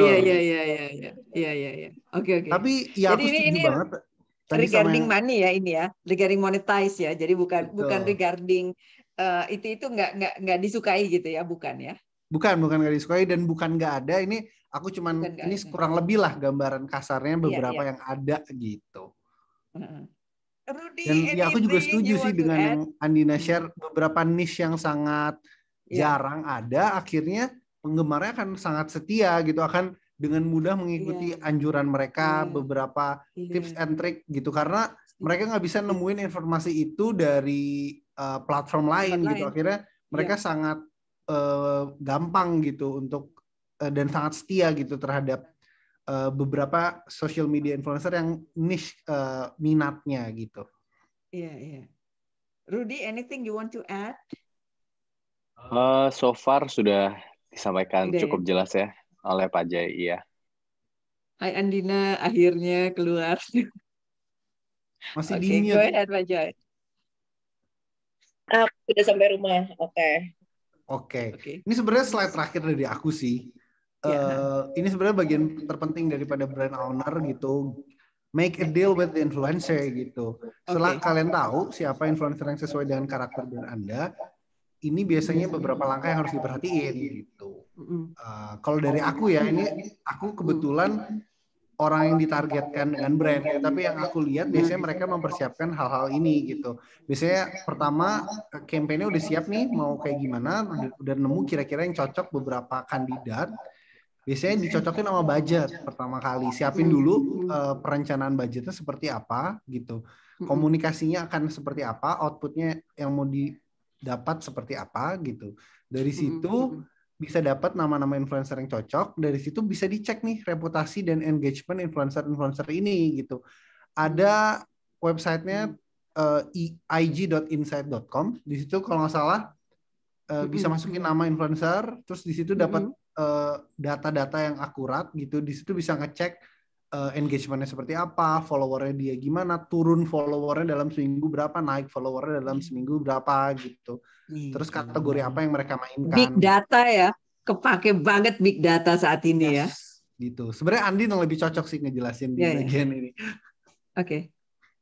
Speaker 1: Oke.
Speaker 3: Tapi ya
Speaker 1: jadi
Speaker 3: aku setuju banget.
Speaker 1: Regarding money ya ini ya, regarding monetize ya. Jadi bukan regarding itu nggak disukai gitu ya, bukan ya?
Speaker 3: Bukan nggak disukai dan bukan nggak ada. Ini aku cuman ini kurang lebih lah gambaran kasarnya beberapa yang ada gitu.
Speaker 1: Rudy,
Speaker 3: Dan ya aku juga
Speaker 1: anything
Speaker 3: setuju
Speaker 1: you
Speaker 3: sih
Speaker 1: want to
Speaker 3: dengan
Speaker 1: add?
Speaker 3: yang Andina share, beberapa niche yang sangat jarang ada, akhirnya penggemarnya akan sangat setia gitu, akan dengan mudah mengikuti anjuran mereka, beberapa tips and trick gitu, karena mereka nggak bisa nemuin informasi itu dari platform lain gitu. Akhirnya mereka sangat gampang gitu untuk dan sangat setia gitu terhadap beberapa social media influencer yang niche minatnya gitu.
Speaker 1: Iya. Rudy, anything you want to add?
Speaker 4: So far sudah disampaikan
Speaker 1: Udah,
Speaker 4: cukup jelas ya oleh Pak Jai. Iya.
Speaker 1: Hai Andina, akhirnya keluar.
Speaker 3: Masih
Speaker 1: Oke,
Speaker 3: di-mute.
Speaker 1: go ahead Pak Jai.
Speaker 2: Sudah sampai rumah. Oke.
Speaker 3: Ini sebenarnya slide terakhir dari aku sih. Ini sebenarnya bagian terpenting daripada brand owner gitu. Make a deal with the influencer gitu. Setelah kalian tahu siapa influencer yang sesuai dengan karakter brand Anda, ini biasanya beberapa langkah yang harus diperhatiin gitu. Kalau dari aku ya, ini aku kebetulan orang yang ditargetkan dengan brand, tapi yang aku lihat biasanya mereka mempersiapkan hal-hal ini gitu. Biasanya pertama campaign-nya udah siap nih, mau kayak gimana, udah nemu kira-kira yang cocok beberapa kandidat. Biasanya dicocokin sama budget pertama kali. Siapin dulu perencanaan budgetnya seperti apa gitu. Komunikasinya akan seperti apa, outputnya yang mau didapat seperti apa gitu. Dari situ bisa dapat nama-nama influencer yang cocok. Dari situ bisa dicek nih reputasi dan engagement influencer-influencer ini gitu. Ada websitenya ig.insight.com. Di situ kalau nggak salah bisa masukin nama influencer, terus di situ dapat data-data yang akurat gitu. Di situ bisa ngecek engagementnya seperti apa, followernya dia gimana, turun followernya dalam seminggu berapa, naik followernya dalam seminggu berapa gitu. Terus kategori apa yang mereka mainkan.
Speaker 1: Big data ya, kepake banget big data saat ini ya.
Speaker 3: Gitu. Sebenarnya Andi yang lebih cocok sih ngejelasin di bagian ini.
Speaker 1: Oke.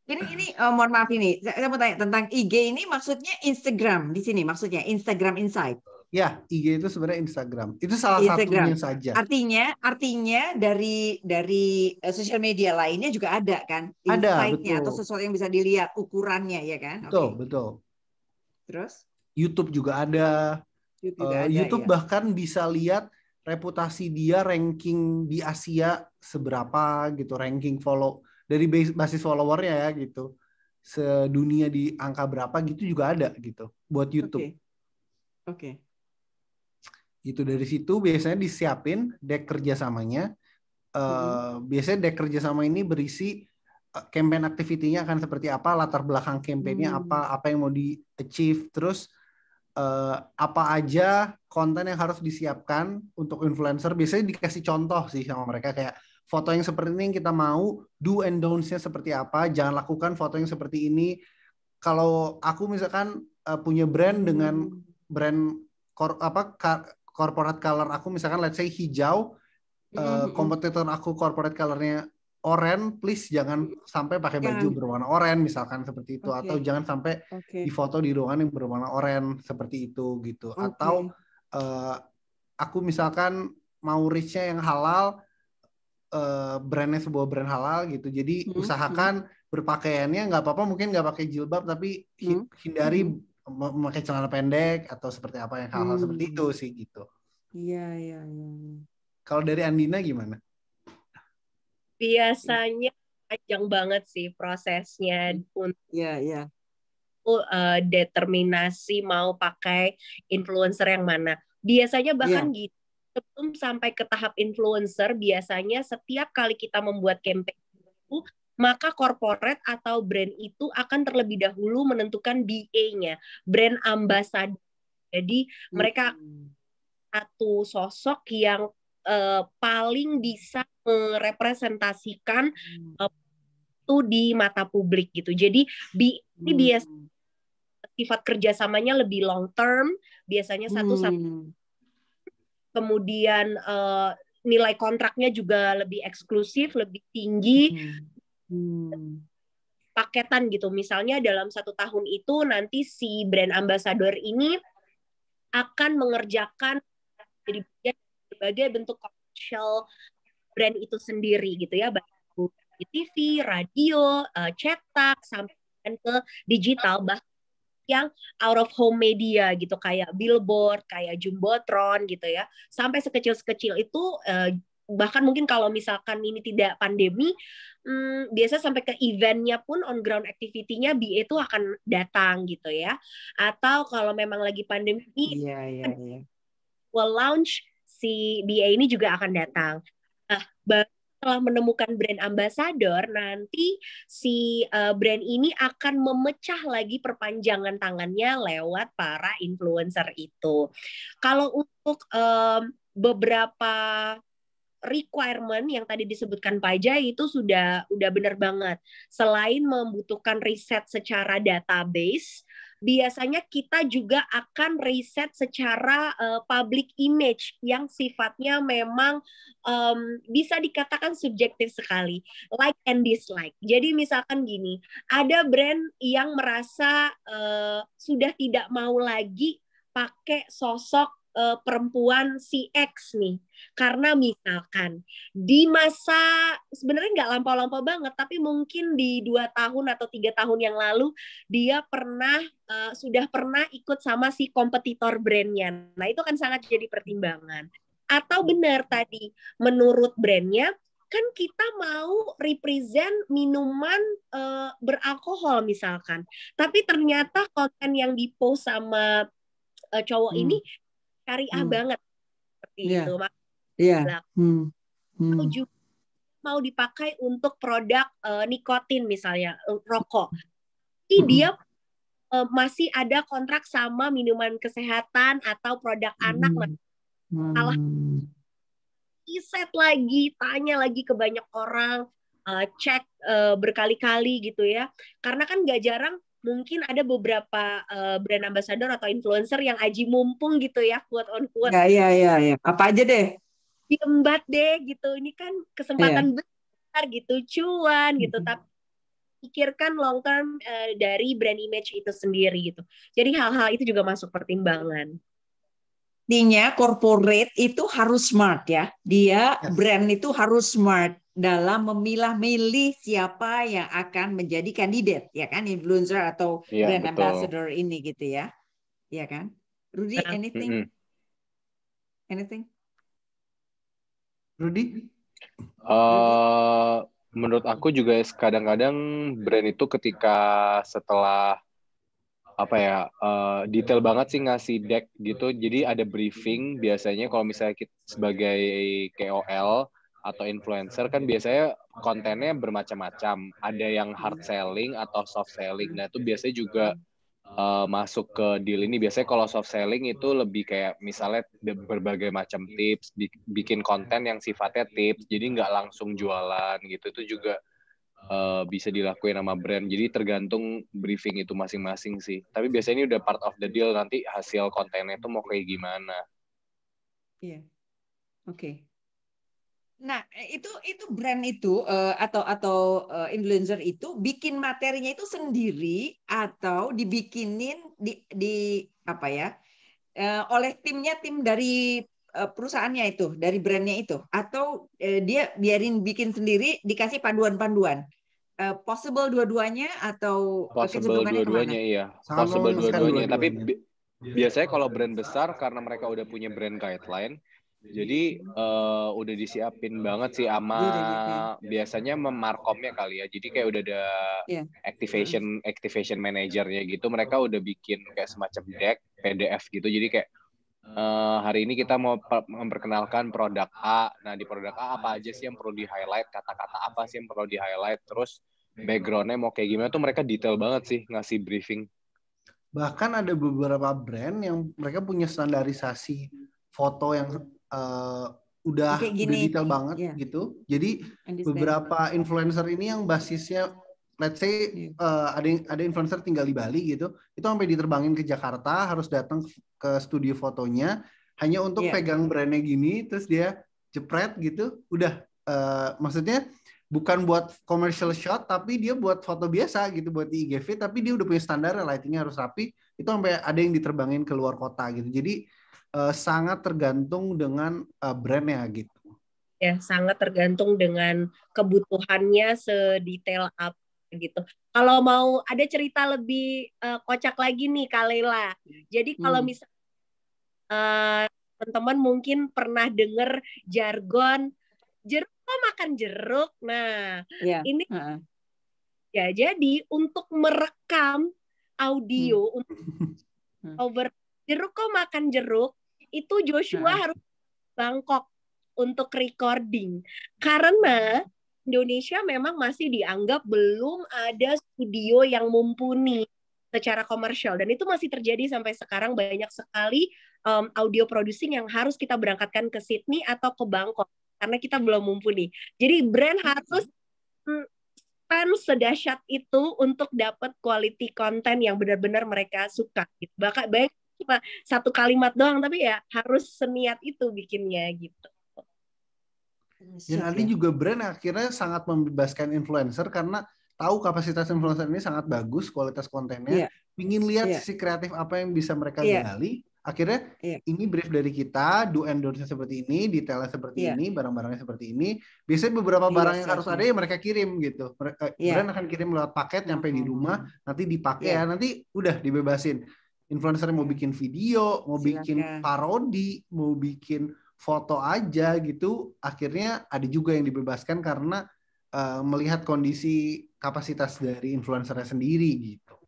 Speaker 1: Ini mohon maaf ini, saya mau tanya tentang IG ini maksudnya Instagram di sini, maksudnya Instagram Insight.
Speaker 3: Ya, IG itu sebenarnya Instagram. Itu salah satunya saja.
Speaker 1: Artinya dari sosial media lainnya juga ada kan
Speaker 3: Ada,
Speaker 1: insight-nya
Speaker 3: betul.
Speaker 1: atau sesuatu yang bisa dilihat ukurannya ya kan?
Speaker 3: Betul.
Speaker 1: Terus?
Speaker 3: YouTube juga ada. YouTube bahkan bisa lihat reputasi dia, ranking di Asia seberapa gitu, ranking follow dari basis followernya ya gitu. Sedunia di angka berapa gitu juga ada gitu buat YouTube.
Speaker 1: Oke.
Speaker 3: Itu dari situ biasanya disiapin deck kerjasamanya. Biasanya deck kerjasama ini berisi campaign activity-nya akan seperti apa, latar belakang campaign-nya apa yang mau di-achieve, terus apa aja konten yang harus disiapkan untuk influencer. Biasanya dikasih contoh sih sama mereka, kayak foto yang seperti ini yang kita mau, do and don'ts-nya seperti apa, jangan lakukan foto yang seperti ini. Kalau aku misalkan punya brand dengan brand corporate color aku misalkan let's say hijau, kompetitor aku corporate colornya oranye, please jangan sampai pakai baju berwarna oranye misalkan seperti itu, atau jangan sampai di foto di ruangan yang berwarna oranye seperti itu gitu. Atau aku misalkan mau reach-nya yang halal, brandnya sebuah brand halal gitu, jadi usahakan berpakaiannya nggak apa-apa mungkin nggak pakai jilbab, tapi hindari memakai celana pendek atau seperti apa yang hal-hal seperti itu sih gitu.
Speaker 1: Iya.
Speaker 3: Kalau dari Andina gimana?
Speaker 2: Biasanya panjang banget sih prosesnya untuk determinasi mau pakai influencer yang mana. Biasanya bahkan gitu, sebelum sampai ke tahap influencer, biasanya setiap kali kita membuat campaign itu, maka corporate atau brand itu akan terlebih dahulu menentukan BA-nya, brand ambassador. Jadi mereka satu sosok yang paling bisa merepresentasikan itu di mata publik gitu. Jadi ini biasa sifat kerjasamanya lebih long term, biasanya 1-1. Kemudian nilai kontraknya juga lebih eksklusif, lebih tinggi. Paketan gitu. Misalnya dalam 1 tahun itu nanti si brand ambassador ini akan mengerjakan jadi berbagai bentuk commercial brand itu sendiri gitu ya.
Speaker 5: di TV, radio, cetak, sampai ke digital, bahkan yang out of home media gitu, kayak billboard, kayak jumbotron gitu ya, sampai sekecil-sekecil itu, bahkan mungkin kalau misalkan ini tidak pandemi, biasa sampai ke eventnya pun, on ground activity-nya BA itu akan datang gitu ya. Atau kalau memang lagi pandemi, will launch, si BA ini juga akan datang. Nah, setelah menemukan brand ambassador, nanti si brand ini akan memecah lagi perpanjangan tangannya lewat para influencer itu. Kalau untuk beberapa requirement yang tadi disebutkan Pak Jai itu sudah benar banget. Selain membutuhkan riset secara database, biasanya kita juga akan riset secara public image yang sifatnya memang bisa dikatakan subjektif sekali, like and dislike. Jadi misalkan gini, ada brand yang merasa sudah tidak mau lagi pakai sosok perempuan si X nih, karena misalkan di masa, sebenarnya nggak lampau-lampau banget, tapi mungkin di 2 tahun atau 3 tahun yang lalu dia sudah pernah ikut sama si kompetitor brandnya. Nah itu kan sangat jadi pertimbangan. Atau benar tadi, menurut brandnya kan kita mau represent minuman beralkohol misalkan, tapi ternyata konten yang dipost sama cowok ini syariah banget seperti itu. Atau juga mau dipakai untuk produk nikotin misalnya, rokok. Tapi dia masih ada kontrak sama minuman kesehatan atau produk anak. Salah riset lagi, tanya lagi ke banyak orang, cek berkali-kali gitu ya. Karena kan gak jarang mungkin ada beberapa brand ambassador atau influencer yang aji mumpung gitu ya, quote on quote.
Speaker 1: Ya. Apa aja deh.
Speaker 5: Diembat deh gitu. Ini kan kesempatan besar gitu, cuan gitu. Tapi pikirkan long term dari brand image itu sendiri gitu. Jadi hal-hal itu juga masuk pertimbangan.
Speaker 1: Artinya corporate itu harus smart ya. Dia brand itu harus smart dalam memilah-milih siapa yang akan menjadi kandidat, ya kan, influencer atau brand ambassador ini gitu ya, ya kan? Rudy, anything?
Speaker 3: Rudy?
Speaker 4: Menurut aku juga kadang-kadang brand itu ketika setelah detail banget sih ngasih deck gitu, jadi ada briefing biasanya kalau misalnya kita sebagai KOL atau influencer kan biasanya kontennya bermacam-macam, ada yang hard selling atau soft selling. Nah itu biasanya juga masuk ke deal ini. Biasanya kalau soft selling itu lebih kayak misalnya berbagai macam tips, bikin konten yang sifatnya tips, jadi nggak langsung jualan gitu. Itu juga bisa dilakuin sama brand. Jadi tergantung briefing itu masing-masing sih. Tapi biasanya ini udah part of the deal, nanti hasil kontennya itu mau kayak gimana.
Speaker 1: Iya. Oke. Nah, itu brand itu atau influencer itu bikin materinya itu sendiri atau dibikinin di apa ya? Oleh tim dari perusahaannya itu, dari brandnya itu, atau dia biarin bikin sendiri, dikasih panduan-panduan. Possible dua-duanya atau
Speaker 4: possible dua-duanya iya. Possible dua-duanya. Tapi biasanya kalau brand besar karena mereka udah punya brand guideline, jadi udah disiapin banget sih sama biasanya memarkomnya kali ya. Jadi kayak udah ada activation manajernya gitu. Mereka udah bikin kayak semacam deck PDF gitu. Jadi kayak hari ini kita mau memperkenalkan produk A. Nah di produk A apa aja sih yang perlu di-highlight, kata-kata apa sih yang perlu di-highlight, terus background-nya mau kayak gimana tuh mereka detail banget sih ngasih briefing.
Speaker 3: Bahkan ada beberapa brand yang mereka punya standarisasi foto yang udah detail banget gitu. Jadi beberapa influencer ini yang basisnya let's say ada influencer tinggal di Bali gitu, itu sampai diterbangin ke Jakarta, harus datang ke studio fotonya hanya untuk pegang brandnya gini, terus dia jepret gitu, udah maksudnya bukan buat commercial shot, tapi dia buat foto biasa gitu, buat di IG feed, tapi dia udah punya standar, lightingnya harus rapi, itu sampai ada yang diterbangin ke luar kota gitu. Jadi sangat tergantung dengan brandnya gitu.
Speaker 5: Ya, sangat tergantung dengan kebutuhannya sedetail apa gitu. Kalau mau ada cerita lebih kocak lagi nih, Kak Lela. Jadi kalau misalnya teman-teman mungkin pernah dengar jargon jeruk kok makan jeruk. Nah, ini ya jadi untuk merekam audio untuk over jeruk kok makan jeruk itu Joshua harus Bangkok untuk recording karena Indonesia memang masih dianggap belum ada studio yang mumpuni secara komersial dan itu masih terjadi sampai sekarang. Banyak sekali audio producing yang harus kita berangkatkan ke Sydney atau ke Bangkok karena kita belum mumpuni. Jadi brand harus spend sedahsyat itu untuk dapat quality content yang benar-benar mereka suka gitu. Bahkan baik cuma satu kalimat doang tapi ya harus seniat itu bikinnya gitu.
Speaker 3: Dan nanti juga brand akhirnya sangat membebaskan influencer karena tahu kapasitas influencer ini sangat bagus, kualitas kontennya, ingin lihat sisi kreatif apa yang bisa mereka gali. Akhirnya ini brief dari kita, do endorse seperti ini, detailnya seperti ini, barang-barangnya seperti ini. Biasanya beberapa barang yang harus ada yang mereka kirim gitu. Brand akan kirim lewat paket nyampe di rumah, nanti dipakai ya, nanti udah dibebasin. Influencer mau bikin video, mau bikin parodi, mau bikin foto aja gitu, akhirnya ada juga yang dibebaskan karena melihat kondisi kapasitas dari influencernya sendiri gitu.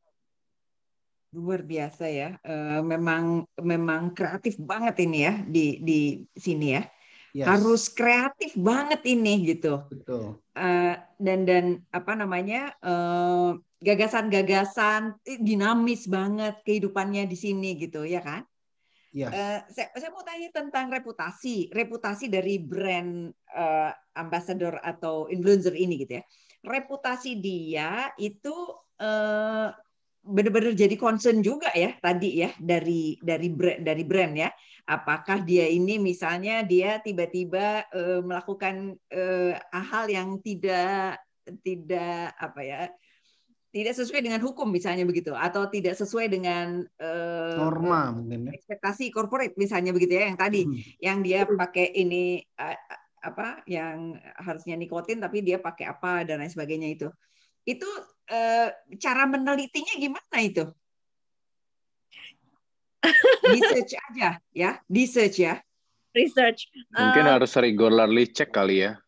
Speaker 1: Luar biasa ya, memang kreatif banget ini ya di sini ya. Yes. Harus kreatif banget ini gitu.
Speaker 3: Betul.
Speaker 1: Dan apa namanya gagasan-gagasan dinamis banget kehidupannya di sini gitu ya kan? Yes. Saya mau tanya tentang reputasi dari brand ambassador atau influencer ini gitu ya. Reputasi dia itu benar-benar jadi concern juga ya tadi ya dari brand ya. Apakah dia ini misalnya dia tiba-tiba melakukan hal yang tidak apa ya, tidak sesuai dengan hukum misalnya begitu, atau tidak sesuai dengan
Speaker 3: norma mungkin
Speaker 1: ekspektasi corporate misalnya begitu ya, yang tadi yang dia pakai ini apa yang harusnya nikotin tapi dia pakai apa dan lain sebagainya itu cara menelitinya gimana itu? Research aja ya, research.
Speaker 4: Mungkin harus regularly check kali ya.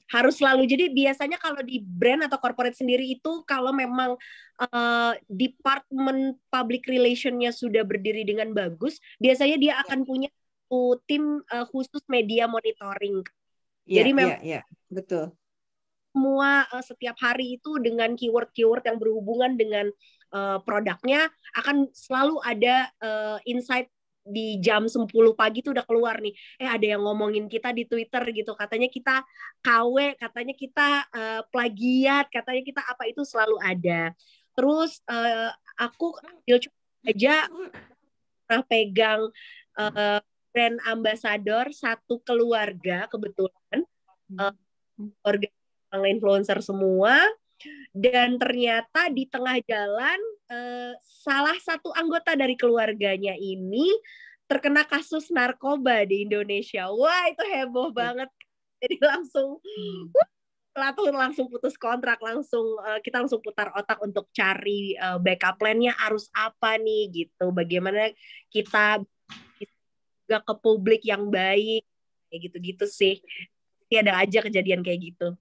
Speaker 5: Harus selalu. Jadi biasanya kalau di brand atau corporate sendiri itu kalau memang department public relation-nya sudah berdiri dengan bagus, biasanya dia akan punya tim khusus media monitoring. Jadi memang
Speaker 1: betul.
Speaker 5: Semua setiap hari itu dengan keyword-keyword yang berhubungan dengan produknya akan selalu ada insight. Di jam 10 pagi tuh udah keluar nih, ada yang ngomongin kita di Twitter gitu, katanya kita KW, katanya kita plagiat, katanya kita apa, itu selalu ada. Terus aku aja pernah pegang brand ambassador satu keluarga, kebetulan keluarga influencer semua. Dan ternyata di tengah jalan salah satu anggota dari keluarganya ini terkena kasus narkoba di Indonesia. Wah, itu heboh banget. Jadi langsung putus kontrak, kita langsung putar otak untuk cari backup plan-nya harus apa nih gitu. Bagaimana kita juga ke publik yang baik, kayak gitu-gitu sih. Ada aja kejadian kayak gitu.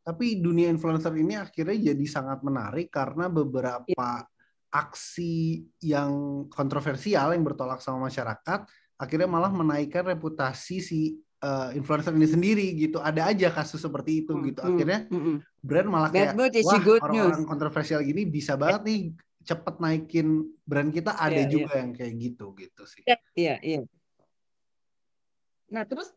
Speaker 3: Tapi dunia influencer ini akhirnya jadi sangat menarik karena beberapa aksi yang kontroversial yang bertolak sama masyarakat akhirnya malah menaikkan reputasi si influencer ini sendiri gitu. Ada aja kasus seperti itu gitu. Akhirnya brand malah kayak wah, orang-orang kontroversial gini bisa banget nih cepet naikin brand kita. Ada juga yang kayak gitu sih.
Speaker 1: Iya. Nah, terus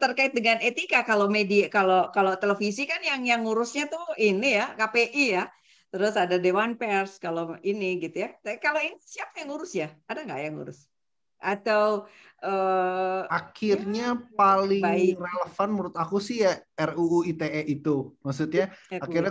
Speaker 1: terkait dengan etika, kalau media, kalau televisi kan yang ngurusnya tuh ini ya, KPI ya. Terus ada Dewan Pers kalau ini gitu ya. Kalau ini siapa yang ngurus ya? Ada nggak yang ngurus? Atau
Speaker 3: akhirnya paling relevan menurut aku sih ya RUU ITE itu. Maksudnya akhirnya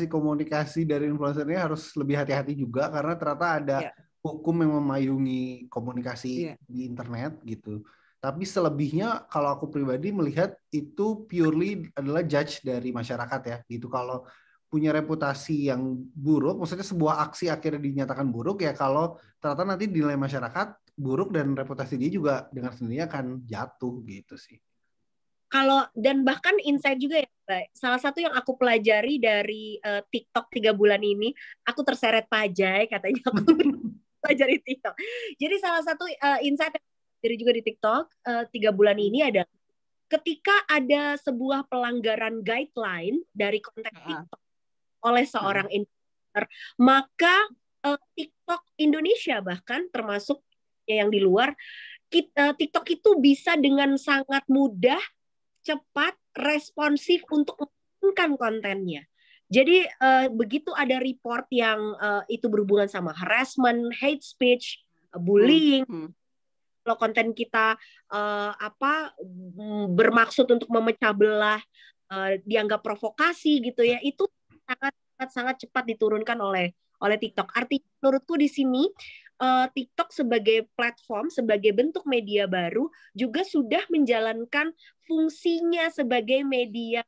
Speaker 3: komunikasi dari influencernya harus lebih hati-hati juga karena ternyata ada hukum yang memayungi komunikasi di internet gitu. Tapi selebihnya kalau aku pribadi melihat itu purely adalah judge dari masyarakat ya gitu. Kalau punya reputasi yang buruk, maksudnya sebuah aksi akhirnya dinyatakan buruk ya kalau ternyata nanti dinilai masyarakat buruk dan reputasi dia juga dengan sendirinya akan jatuh gitu sih.
Speaker 5: Kalau dan bahkan insight juga ya, Mbak. Salah satu yang aku pelajari dari TikTok 3 bulan ini, aku terseret pajai katanya aku pelajari TikTok. Jadi salah satu insight yang dari juga di TikTok 3 bulan ini ada ketika ada sebuah pelanggaran guideline dari konten TikTok oleh seorang influencer, maka TikTok Indonesia bahkan termasuk yang di luar, TikTok itu bisa dengan sangat mudah, cepat, responsif untuk menurunkan kontennya. Jadi begitu ada report yang itu berhubungan sama harassment, hate speech, bullying, kalau konten kita bermaksud untuk memecah belah, dianggap provokasi gitu ya, itu sangat cepat diturunkan oleh TikTok. Artinya menurutku di sini TikTok sebagai platform, sebagai bentuk media baru juga sudah menjalankan fungsinya sebagai media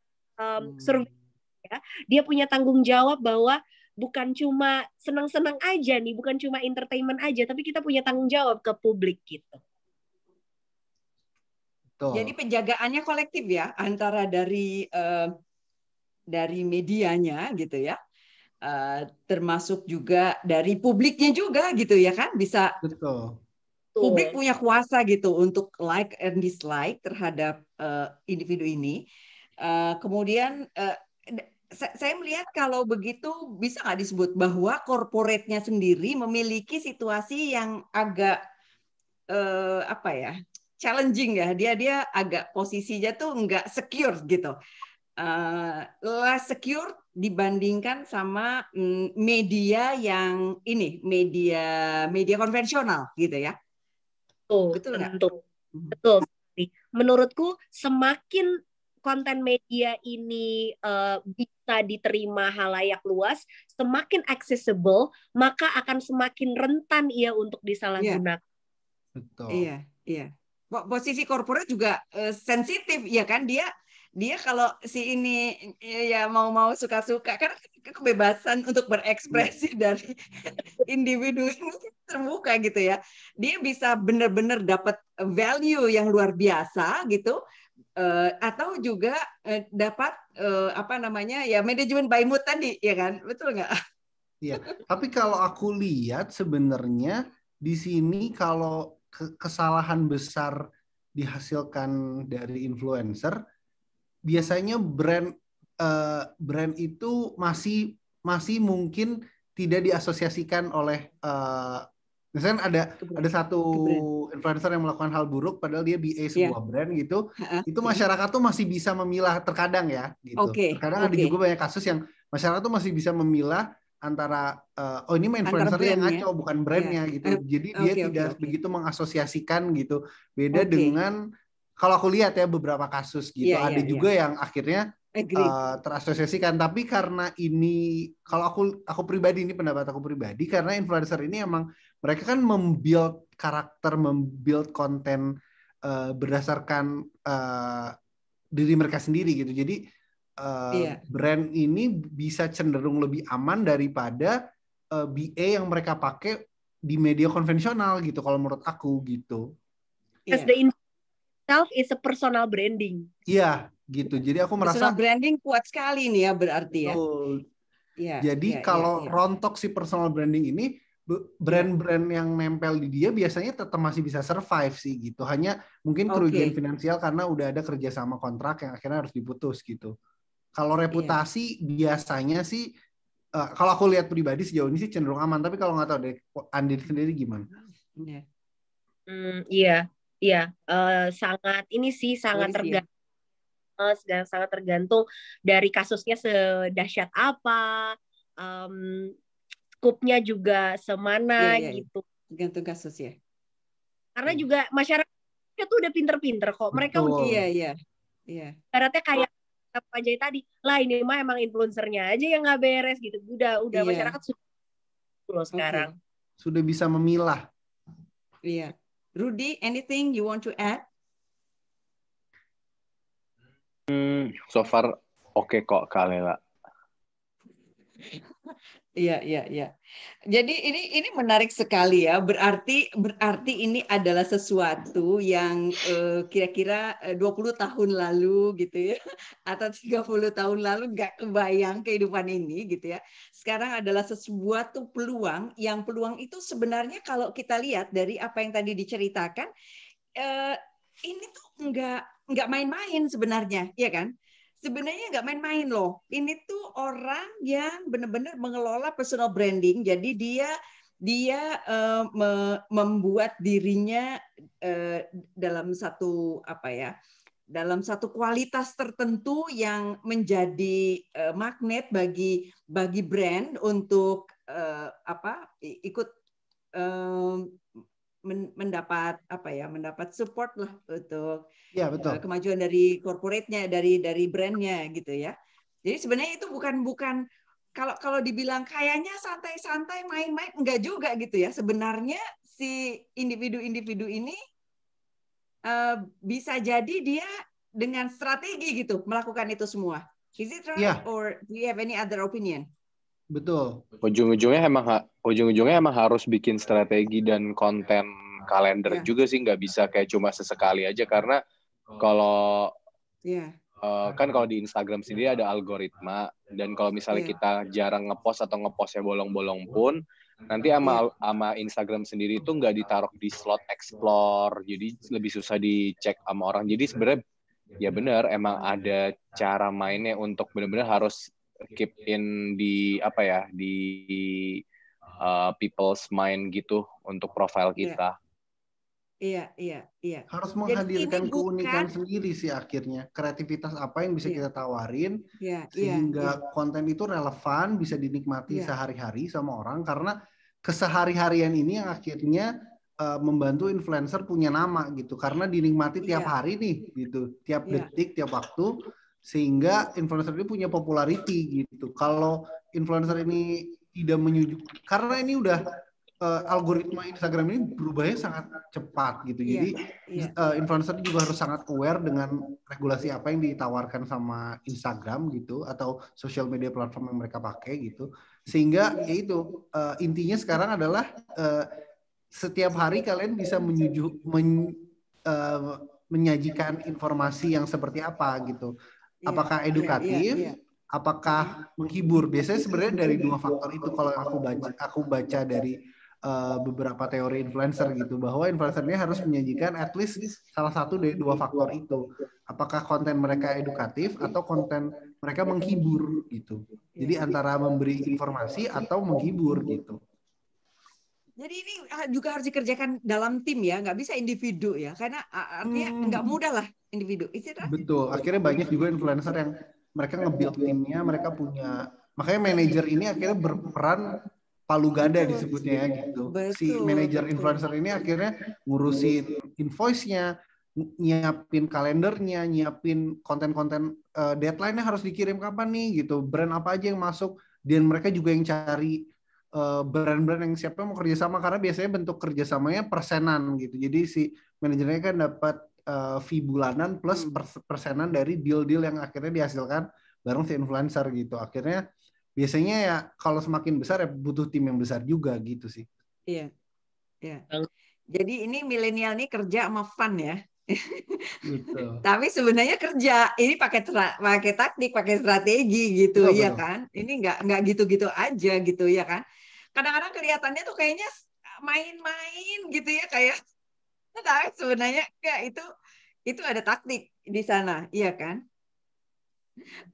Speaker 5: service. Ya. Dia punya tanggung jawab bahwa bukan cuma senang-senang aja nih, bukan cuma entertainment aja, tapi kita punya tanggung jawab ke publik gitu.
Speaker 1: Jadi penjagaannya kolektif ya, antara dari medianya gitu ya, termasuk juga dari publiknya juga gitu ya kan, bisa.
Speaker 3: Betul.
Speaker 1: Publik punya kuasa gitu untuk like and dislike terhadap individu ini. Kemudian saya melihat kalau begitu bisa nggak disebut bahwa korporatnya sendiri memiliki situasi yang agak challenging ya. Dia agak posisinya tuh nggak secure gitu. Less secure dibandingkan sama media yang media konvensional gitu ya.
Speaker 5: Betul nggak? Betul. Menurutku semakin konten media ini bisa diterima halayak luas, semakin accessible, maka akan semakin rentan ia untuk disalahgunakan.
Speaker 3: Betul.
Speaker 1: Iya. Posisi korporat juga sensitif ya kan, dia kalau si ini ya mau suka-suka kan, kebebasan untuk berekspresi dari individu ini terbuka gitu ya. Dia bisa benar-benar dapat value yang luar biasa gitu, atau juga dapat manajemen by mood tadi ya kan, betul nggak?
Speaker 3: Iya. Tapi kalau aku lihat sebenarnya di sini kalau kesalahan besar dihasilkan dari influencer, biasanya brand itu masih mungkin tidak diasosiasikan oleh misalnya ada satu influencer yang melakukan hal buruk padahal dia BA sebuah brand gitu, itu masyarakat tuh masih bisa memilah terkadang ya gitu. Terkadang ada juga banyak kasus yang masyarakat tuh masih bisa memilah antara ini influencernya yang ngaco bukan brandnya gitu. Jadi dia tidak begitu mengasosiasikan gitu. Beda dengan kalau aku lihat ya beberapa kasus gitu, ada juga yang akhirnya terasosiasikan. Tapi karena ini, kalau aku pribadi, ini pendapat aku pribadi, karena influencer ini emang mereka kan membuild karakter, membuild konten berdasarkan diri mereka sendiri gitu. Jadi brand ini bisa cenderung lebih aman daripada BA yang mereka pakai di media konvensional gitu. Kalau menurut aku gitu.
Speaker 5: As the itself is a personal branding.
Speaker 3: Iya, gitu. Jadi aku merasa
Speaker 1: personal branding kuat sekali nih ya berarti ya.
Speaker 3: Jadi kalau rontok si personal branding ini, brand-brand yang nempel di dia biasanya tetap masih bisa survive sih gitu. Hanya mungkin kerugian finansial karena udah ada kerjasama kontrak yang akhirnya harus diputus gitu. Kalau reputasi biasanya sih, kalau aku lihat pribadi sejauh ini sih cenderung aman. Tapi kalau nggak tahu deh, Andi sendiri gimana?
Speaker 5: Sangat tergantung dari kasusnya sedahsyat apa, skupnya juga semana gitu.
Speaker 1: Tergantung kasus ya.
Speaker 5: Karena juga masyarakatnya tuh udah pinter-pinter kok. Mereka udah ibaratnya kayak apa aja tadi, lah ini mah emang influencernya aja yang nggak beres gitu. Udah masyarakat sudah sekarang.
Speaker 3: Sudah bisa memilah.
Speaker 1: Iya. Rudy, anything you want to add?
Speaker 4: So far oke kok Kak Lela.
Speaker 1: Iya, iya, iya. Jadi ini menarik sekali ya. Berarti ini adalah sesuatu yang kira-kira 20 tahun lalu gitu ya, atau 30 tahun lalu nggak kebayang kehidupan ini gitu ya. Sekarang adalah sesuatu peluang, yang peluang itu sebenarnya kalau kita lihat dari apa yang tadi diceritakan, ini tuh nggak main-main sebenarnya, ya kan? Sebenarnya nggak main-main loh. Ini tuh orang yang benar-benar mengelola personal branding. Jadi dia membuat dirinya dalam satu apa ya? Dalam satu kualitas tertentu yang menjadi magnet bagi brand untuk ikut mendapat mendapat support lah untuk kemajuan dari corporate-nya, dari brand-nya gitu ya. Jadi sebenarnya itu bukan kalau dibilang kayaknya santai-santai main-main, enggak juga gitu ya. Sebenarnya si individu-individu ini bisa jadi dia dengan strategi gitu melakukan itu semua. Is it right or do you have any other opinion?
Speaker 3: Betul.
Speaker 4: Ujung-ujungnya emang harus bikin strategi dan konten kalender juga sih, nggak bisa kayak cuma sesekali aja, karena kalau kan kalau di Instagram sendiri ada algoritma, dan kalau misalnya kita jarang ngepost atau ngepostnya bolong-bolong pun nanti sama Instagram sendiri itu nggak ditaruh di slot explore, jadi lebih susah dicek sama orang. Jadi sebenarnya ya benar, emang ada cara mainnya untuk benar-benar harus keep in di people's mind gitu untuk profile kita.
Speaker 1: Iya.
Speaker 3: Harus menghadirkan keunikan sendiri sih akhirnya. Kreativitas apa yang bisa kita tawarin sehingga konten itu relevan, bisa dinikmati sehari-hari sama orang, karena kesehari-harian ini yang akhirnya membantu influencer punya nama gitu, karena dinikmati tiap hari nih gitu, tiap detik, tiap waktu, sehingga influencer ini punya popularity gitu. Kalau influencer ini tidak menyuguh, karena ini udah algoritma Instagram ini berubahnya sangat cepat gitu. Jadi influencer juga harus sangat aware dengan regulasi apa yang ditawarkan sama Instagram gitu, atau social media platform yang mereka pakai gitu. Sehingga ya itu intinya sekarang adalah setiap hari kalian bisa menyajikan informasi yang seperti apa gitu. Apakah edukatif, apakah menghibur? Biasanya sebenarnya dari dua faktor itu kalau aku baca dari beberapa teori influencer gitu, bahwa influencer ini harus menyajikan at least salah satu dari dua faktor itu. Apakah konten mereka edukatif atau konten mereka menghibur gitu. Jadi antara memberi informasi atau menghibur gitu.
Speaker 1: Jadi ini juga harus dikerjakan dalam tim ya, nggak bisa individu ya, karena artinya nggak mudah lah individu.
Speaker 3: Betul, akhirnya banyak juga influencer yang mereka nge-build timnya, mereka punya, makanya manajer ini akhirnya berperan palu gada disebutnya gitu. Si manajer influencer ini akhirnya ngurusin invoice-nya, nyiapin kalendernya, nyiapin konten-konten deadline-nya harus dikirim kapan nih gitu, brand apa aja yang masuk, dan mereka juga yang cari brand-brand yang siapa mau kerjasama, karena biasanya bentuk kerjasamanya persenan gitu. Jadi si manajernya kan dapat fee bulanan plus persenan dari deal-deal yang akhirnya dihasilkan bareng si influencer gitu. Akhirnya biasanya ya kalau semakin besar ya butuh tim yang besar juga gitu sih.
Speaker 1: Iya. Jadi ini milenial nih kerja sama fun ya.
Speaker 3: Betul.
Speaker 1: Tapi sebenarnya kerja ini pakai taktik, pakai strategi gitu, ya kan? Ini nggak gitu-gitu aja gitu ya kan? Kadang-kadang kelihatannya tuh kayaknya main-main gitu ya, kayak tapi sebenarnya enggak, itu ada taktik di sana, iya kan?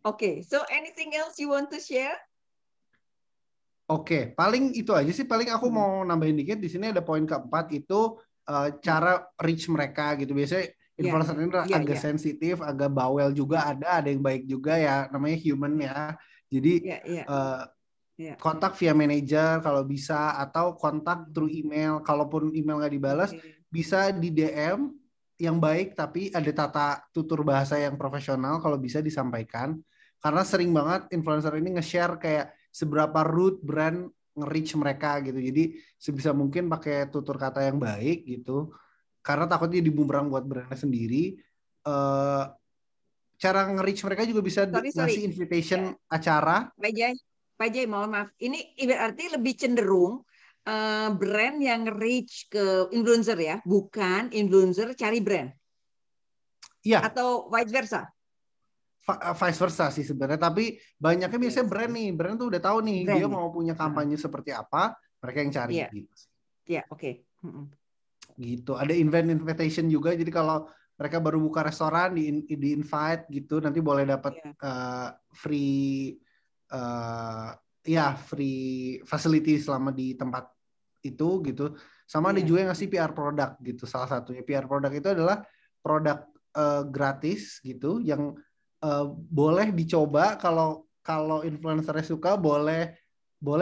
Speaker 1: Oke, so anything else you want to share?
Speaker 3: Oke, paling itu aja sih. Paling aku mau nambahin dikit. Di sini ada poin keempat itu cara reach mereka gitu. Biasanya influencer ini agak sensitif, agak bawel juga, ada yang baik juga ya. Namanya human ya. Jadi kontak via manajer kalau bisa, atau kontak through email. Kalaupun email nggak dibalas, bisa di DM yang baik tapi ada tata tutur bahasa yang profesional kalau bisa disampaikan. Karena sering banget influencer ini nge-share kayak seberapa rude brand nge-reach mereka gitu. Jadi sebisa mungkin pakai tutur kata yang baik gitu. Karena takutnya dibumerang buat brandnya sendiri. cara nge-reach mereka juga bisa
Speaker 1: Sorry.
Speaker 3: ngasih invitation acara.
Speaker 1: Pak Jai, mohon maaf. Ini berarti lebih cenderung brand yang reach ke influencer ya, bukan influencer cari brand.
Speaker 3: Iya.
Speaker 1: Atau vice versa.
Speaker 3: Vice versa sih sebenarnya, tapi banyaknya biasanya brand tuh udah tahu nih dia mau punya kampanye seperti apa, mereka yang cari gitu.
Speaker 1: Iya, oke.
Speaker 3: Gitu. Ada event invitation juga, jadi kalau mereka baru buka restoran di invite gitu, nanti boleh dapat free free facility selama di tempat itu gitu. Sama ada juga yang ngasih PR produk gitu. Salah satunya PR produk itu adalah produk gratis gitu yang boleh dicoba, kalau influencernya suka boleh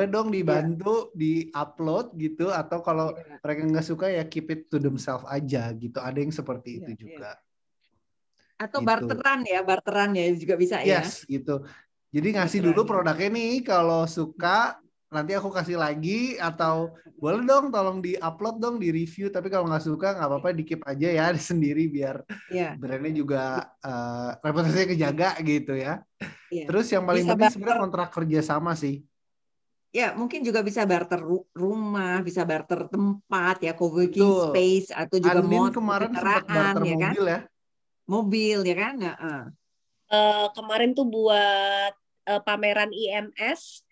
Speaker 3: dong dibantu di-upload gitu, atau kalau mereka nggak suka ya keep it to themselves aja gitu. Ada yang seperti itu juga.
Speaker 1: Atau
Speaker 3: gitu.
Speaker 1: barteran ya juga bisa ya.
Speaker 3: Yes, gitu. Jadi ngasih dulu produknya nih, kalau suka nanti aku kasih lagi, atau boleh dong tolong di-upload dong, di-review, tapi kalau nggak suka nggak apa-apa, di-keep aja ya sendiri biar brandnya juga reputasinya kejaga gitu ya. Terus yang paling penting sebenarnya kontrak kerja sama sih.
Speaker 1: Ya, mungkin juga bisa barter rumah, bisa barter tempat ya, co-working space, atau juga
Speaker 3: Andin kemarin sempat barter
Speaker 1: ya
Speaker 3: mobil
Speaker 1: kan?
Speaker 3: ya.
Speaker 1: Mobil ya kan?
Speaker 5: Kemarin tuh buat pameran IMS,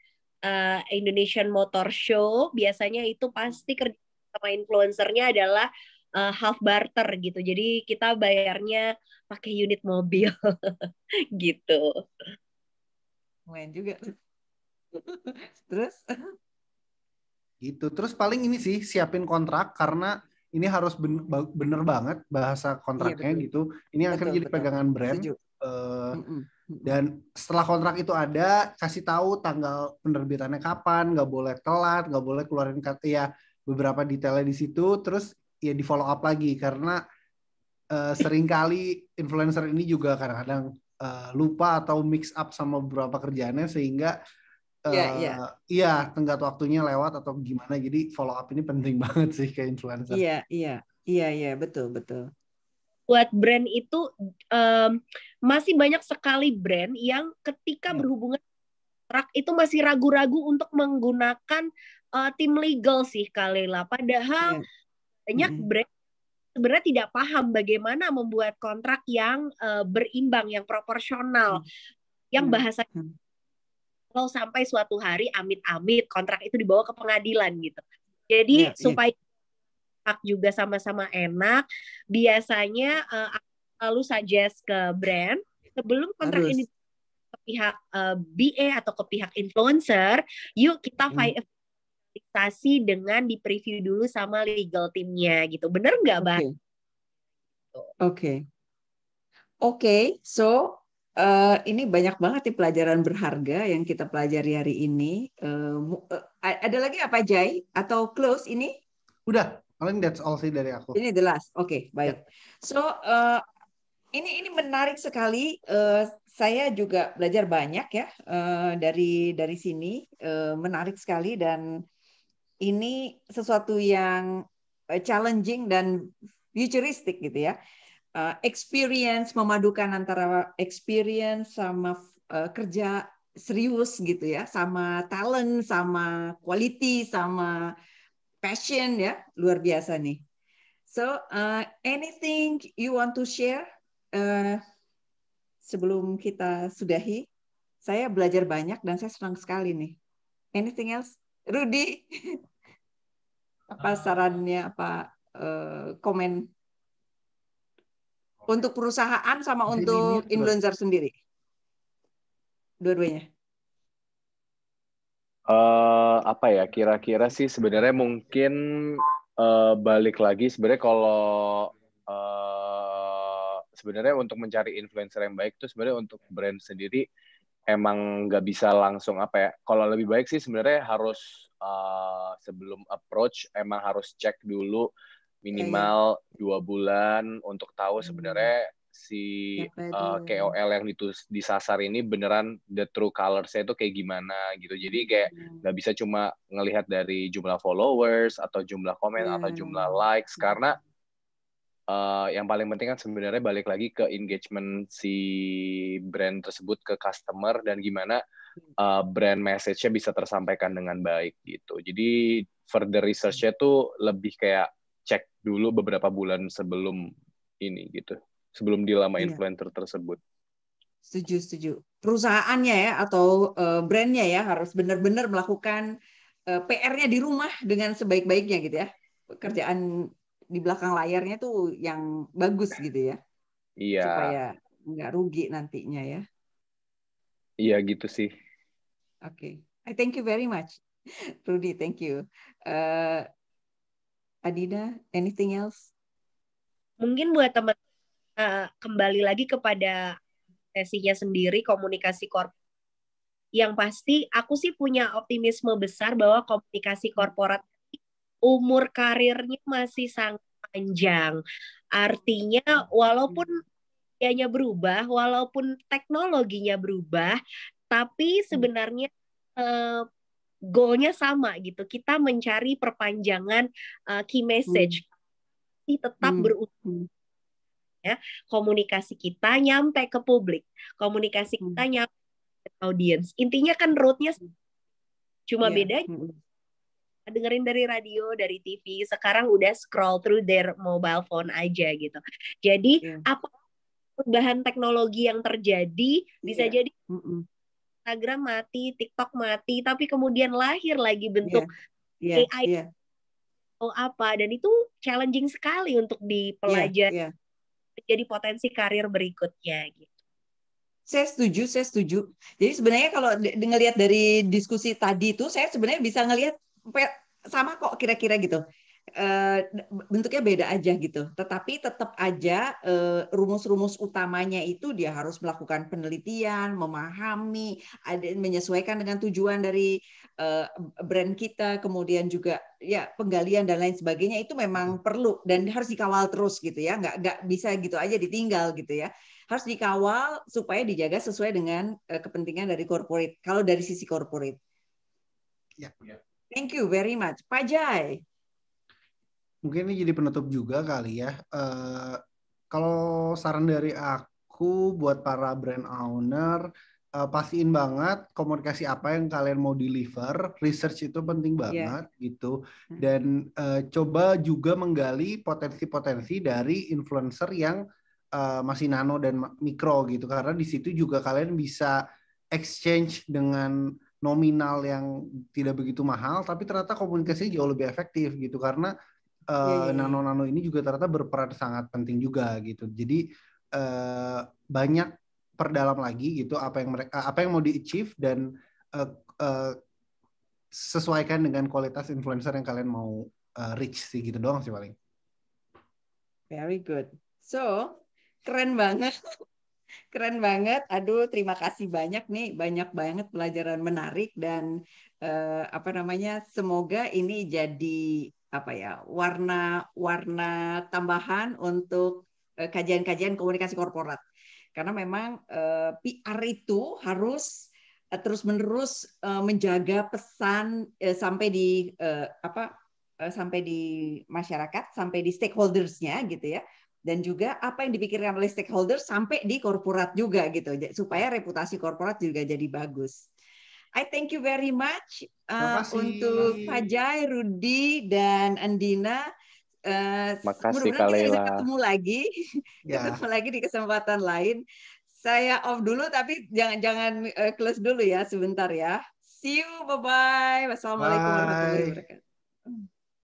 Speaker 5: Indonesian Motor Show, biasanya itu pasti kerja sama influencernya adalah half barter gitu. Jadi kita bayarnya pakai unit mobil gitu.
Speaker 1: Lumayan juga. Terus?
Speaker 3: Gitu. Terus paling ini sih siapin kontrak, karena ini harus bener banget bahasa kontraknya gitu. Ini akan jadi pegangan brand. Dan setelah kontrak itu ada, kasih tahu tanggal penerbitannya kapan, nggak boleh telat, nggak boleh keluarin beberapa detailnya di situ. Terus ya di follow up lagi, karena seringkali influencer ini juga kadang-kadang lupa atau mix up sama beberapa kerjaannya, sehingga tenggat waktunya lewat atau gimana. Jadi follow up ini penting banget sih ke influencer.
Speaker 1: Iya, betul.
Speaker 5: Buat brand itu masih banyak sekali brand yang ketika berhubungan kontrak itu masih ragu-ragu untuk menggunakan tim legal sih Kalela. Padahal banyak brand sebenarnya tidak paham bagaimana membuat kontrak yang berimbang, yang proporsional, yang bahasa kalau sampai suatu hari amit-amit kontrak itu dibawa ke pengadilan gitu. Jadi supaya juga sama-sama enak, biasanya lalu suggest ke brand sebelum kontrak ini ke pihak BA atau ke pihak influencer, yuk kita finalisasi dengan di preview dulu sama legal timnya gitu. Bener nggak, Bang?
Speaker 1: Oke. So ini banyak banget nih pelajaran berharga yang kita pelajari hari ini. Ada lagi apa, Jai? Atau close ini?
Speaker 3: Udah, paling that's all sih dari aku.
Speaker 1: Ini the last. Oke, baik. So ini menarik sekali. Saya juga belajar banyak ya dari sini. Menarik sekali, dan ini sesuatu yang challenging dan futuristic gitu ya. Experience, memadukan antara experience sama kerja serius gitu ya, sama talent, sama quality, sama passion ya, luar biasa nih. So anything you want to share sebelum kita sudahi? Saya belajar banyak dan saya senang sekali nih. Anything else, Rudy? Apa sarannya, apa komen? Untuk perusahaan sama untuk influencer sendiri? Dua-duanya.
Speaker 4: Apa ya, kira-kira sih sebenarnya mungkin balik lagi sebenarnya kalau sebenarnya untuk mencari influencer yang baik itu sebenarnya untuk brand sendiri emang nggak bisa langsung apa ya. Kalau lebih baik sih sebenarnya harus sebelum approach emang harus cek dulu minimal 2 bulan untuk tahu sebenarnya si KOL yang disasar ini beneran the true colors-nya itu kayak gimana gitu. Jadi kayak nggak bisa cuma ngelihat dari jumlah followers atau jumlah komen atau jumlah likes, karena yang paling penting kan sebenarnya balik lagi ke engagement si brand tersebut ke customer dan gimana brand message-nya bisa tersampaikan dengan baik gitu. Jadi further research-nya tuh lebih kayak cek dulu beberapa bulan sebelum ini gitu, sebelum deal sama influencer tersebut.
Speaker 1: Setuju. Perusahaannya ya atau brandnya ya harus benar-benar melakukan PR-nya di rumah dengan sebaik-baiknya gitu ya. Pekerjaan di belakang layarnya tuh yang bagus gitu ya.
Speaker 4: Iya.
Speaker 1: Supaya nggak rugi nantinya ya.
Speaker 4: Iya gitu sih.
Speaker 1: Oke. I thank you very much. Rudy, thank you. Adina, anything else?
Speaker 5: Mungkin buat teman kembali lagi kepada sesinya sendiri, komunikasi korporat. Yang pasti aku sih punya optimisme besar bahwa komunikasi korporat umur karirnya masih sangat panjang. Artinya walaupun medianya berubah, walaupun teknologinya berubah, tapi sebenarnya goalnya sama gitu. Kita mencari perpanjangan key message. Tetap berusaha ya, komunikasi kita nyampe ke publik, komunikasi kita nyampe ke audience. Intinya kan roadnya cuma beda. Dengerin dari radio, dari TV, sekarang udah scroll through their mobile phone aja gitu. Jadi apa perubahan teknologi yang terjadi bisa jadi Instagram mati, TikTok mati, tapi kemudian lahir lagi bentuk AI atau apa, dan itu challenging sekali untuk dipelajari. Jadi potensi karir berikutnya gitu.
Speaker 1: Saya setuju. Jadi sebenarnya kalau ngelihat dari diskusi tadi itu, saya sebenarnya bisa ngelihat sama kok kira-kira gitu. Bentuknya beda aja gitu. Tetapi tetap aja rumus-rumus utamanya itu dia harus melakukan penelitian, memahami, menyesuaikan dengan tujuan dari brand kita, kemudian juga ya penggalian dan lain sebagainya itu memang perlu dan harus dikawal terus gitu ya. Nggak bisa gitu aja ditinggal gitu ya. Harus dikawal supaya dijaga sesuai dengan kepentingan dari corporate. Kalau dari sisi corporate. Thank you very much. Pak Jai.
Speaker 3: Mungkin ini jadi penutup juga kali ya. Kalau saran dari aku buat para brand owner, pastiin banget komunikasi apa yang kalian mau deliver. Research itu penting banget gitu. Dan coba juga menggali potensi-potensi dari influencer yang masih nano dan mikro gitu. Karena di situ juga kalian bisa exchange dengan nominal yang tidak begitu mahal, tapi ternyata komunikasinya jauh lebih efektif gitu. Karena nano-nano ini juga ternyata berperan sangat penting juga gitu. Jadi banyak perdalam lagi gitu apa yang mau di-achieve dan sesuaikan dengan kualitas influencer yang kalian mau reach sih gitu doang sih paling.
Speaker 1: Very good. So, keren banget. Keren banget. Aduh, terima kasih banyak nih. Banyak banget pelajaran menarik dan semoga ini jadi warna tambahan untuk kajian-kajian komunikasi korporat. Karena memang PR itu harus terus-menerus menjaga pesan sampai di masyarakat, sampai di stakeholders-nya gitu ya. Dan juga apa yang dipikirkan oleh stakeholders sampai di korporat juga gitu. Supaya reputasi korporat juga jadi bagus. I thank you very much untuk Pak Jai, Rudy, dan Andina.
Speaker 4: Makasih
Speaker 1: Mudah-mudahan kita bisa ketemu lagi di kesempatan lain. Saya off dulu, tapi jangan close dulu ya sebentar ya. See you, bye-bye. Wassalamualaikum warahmatullahi wabarakatuh.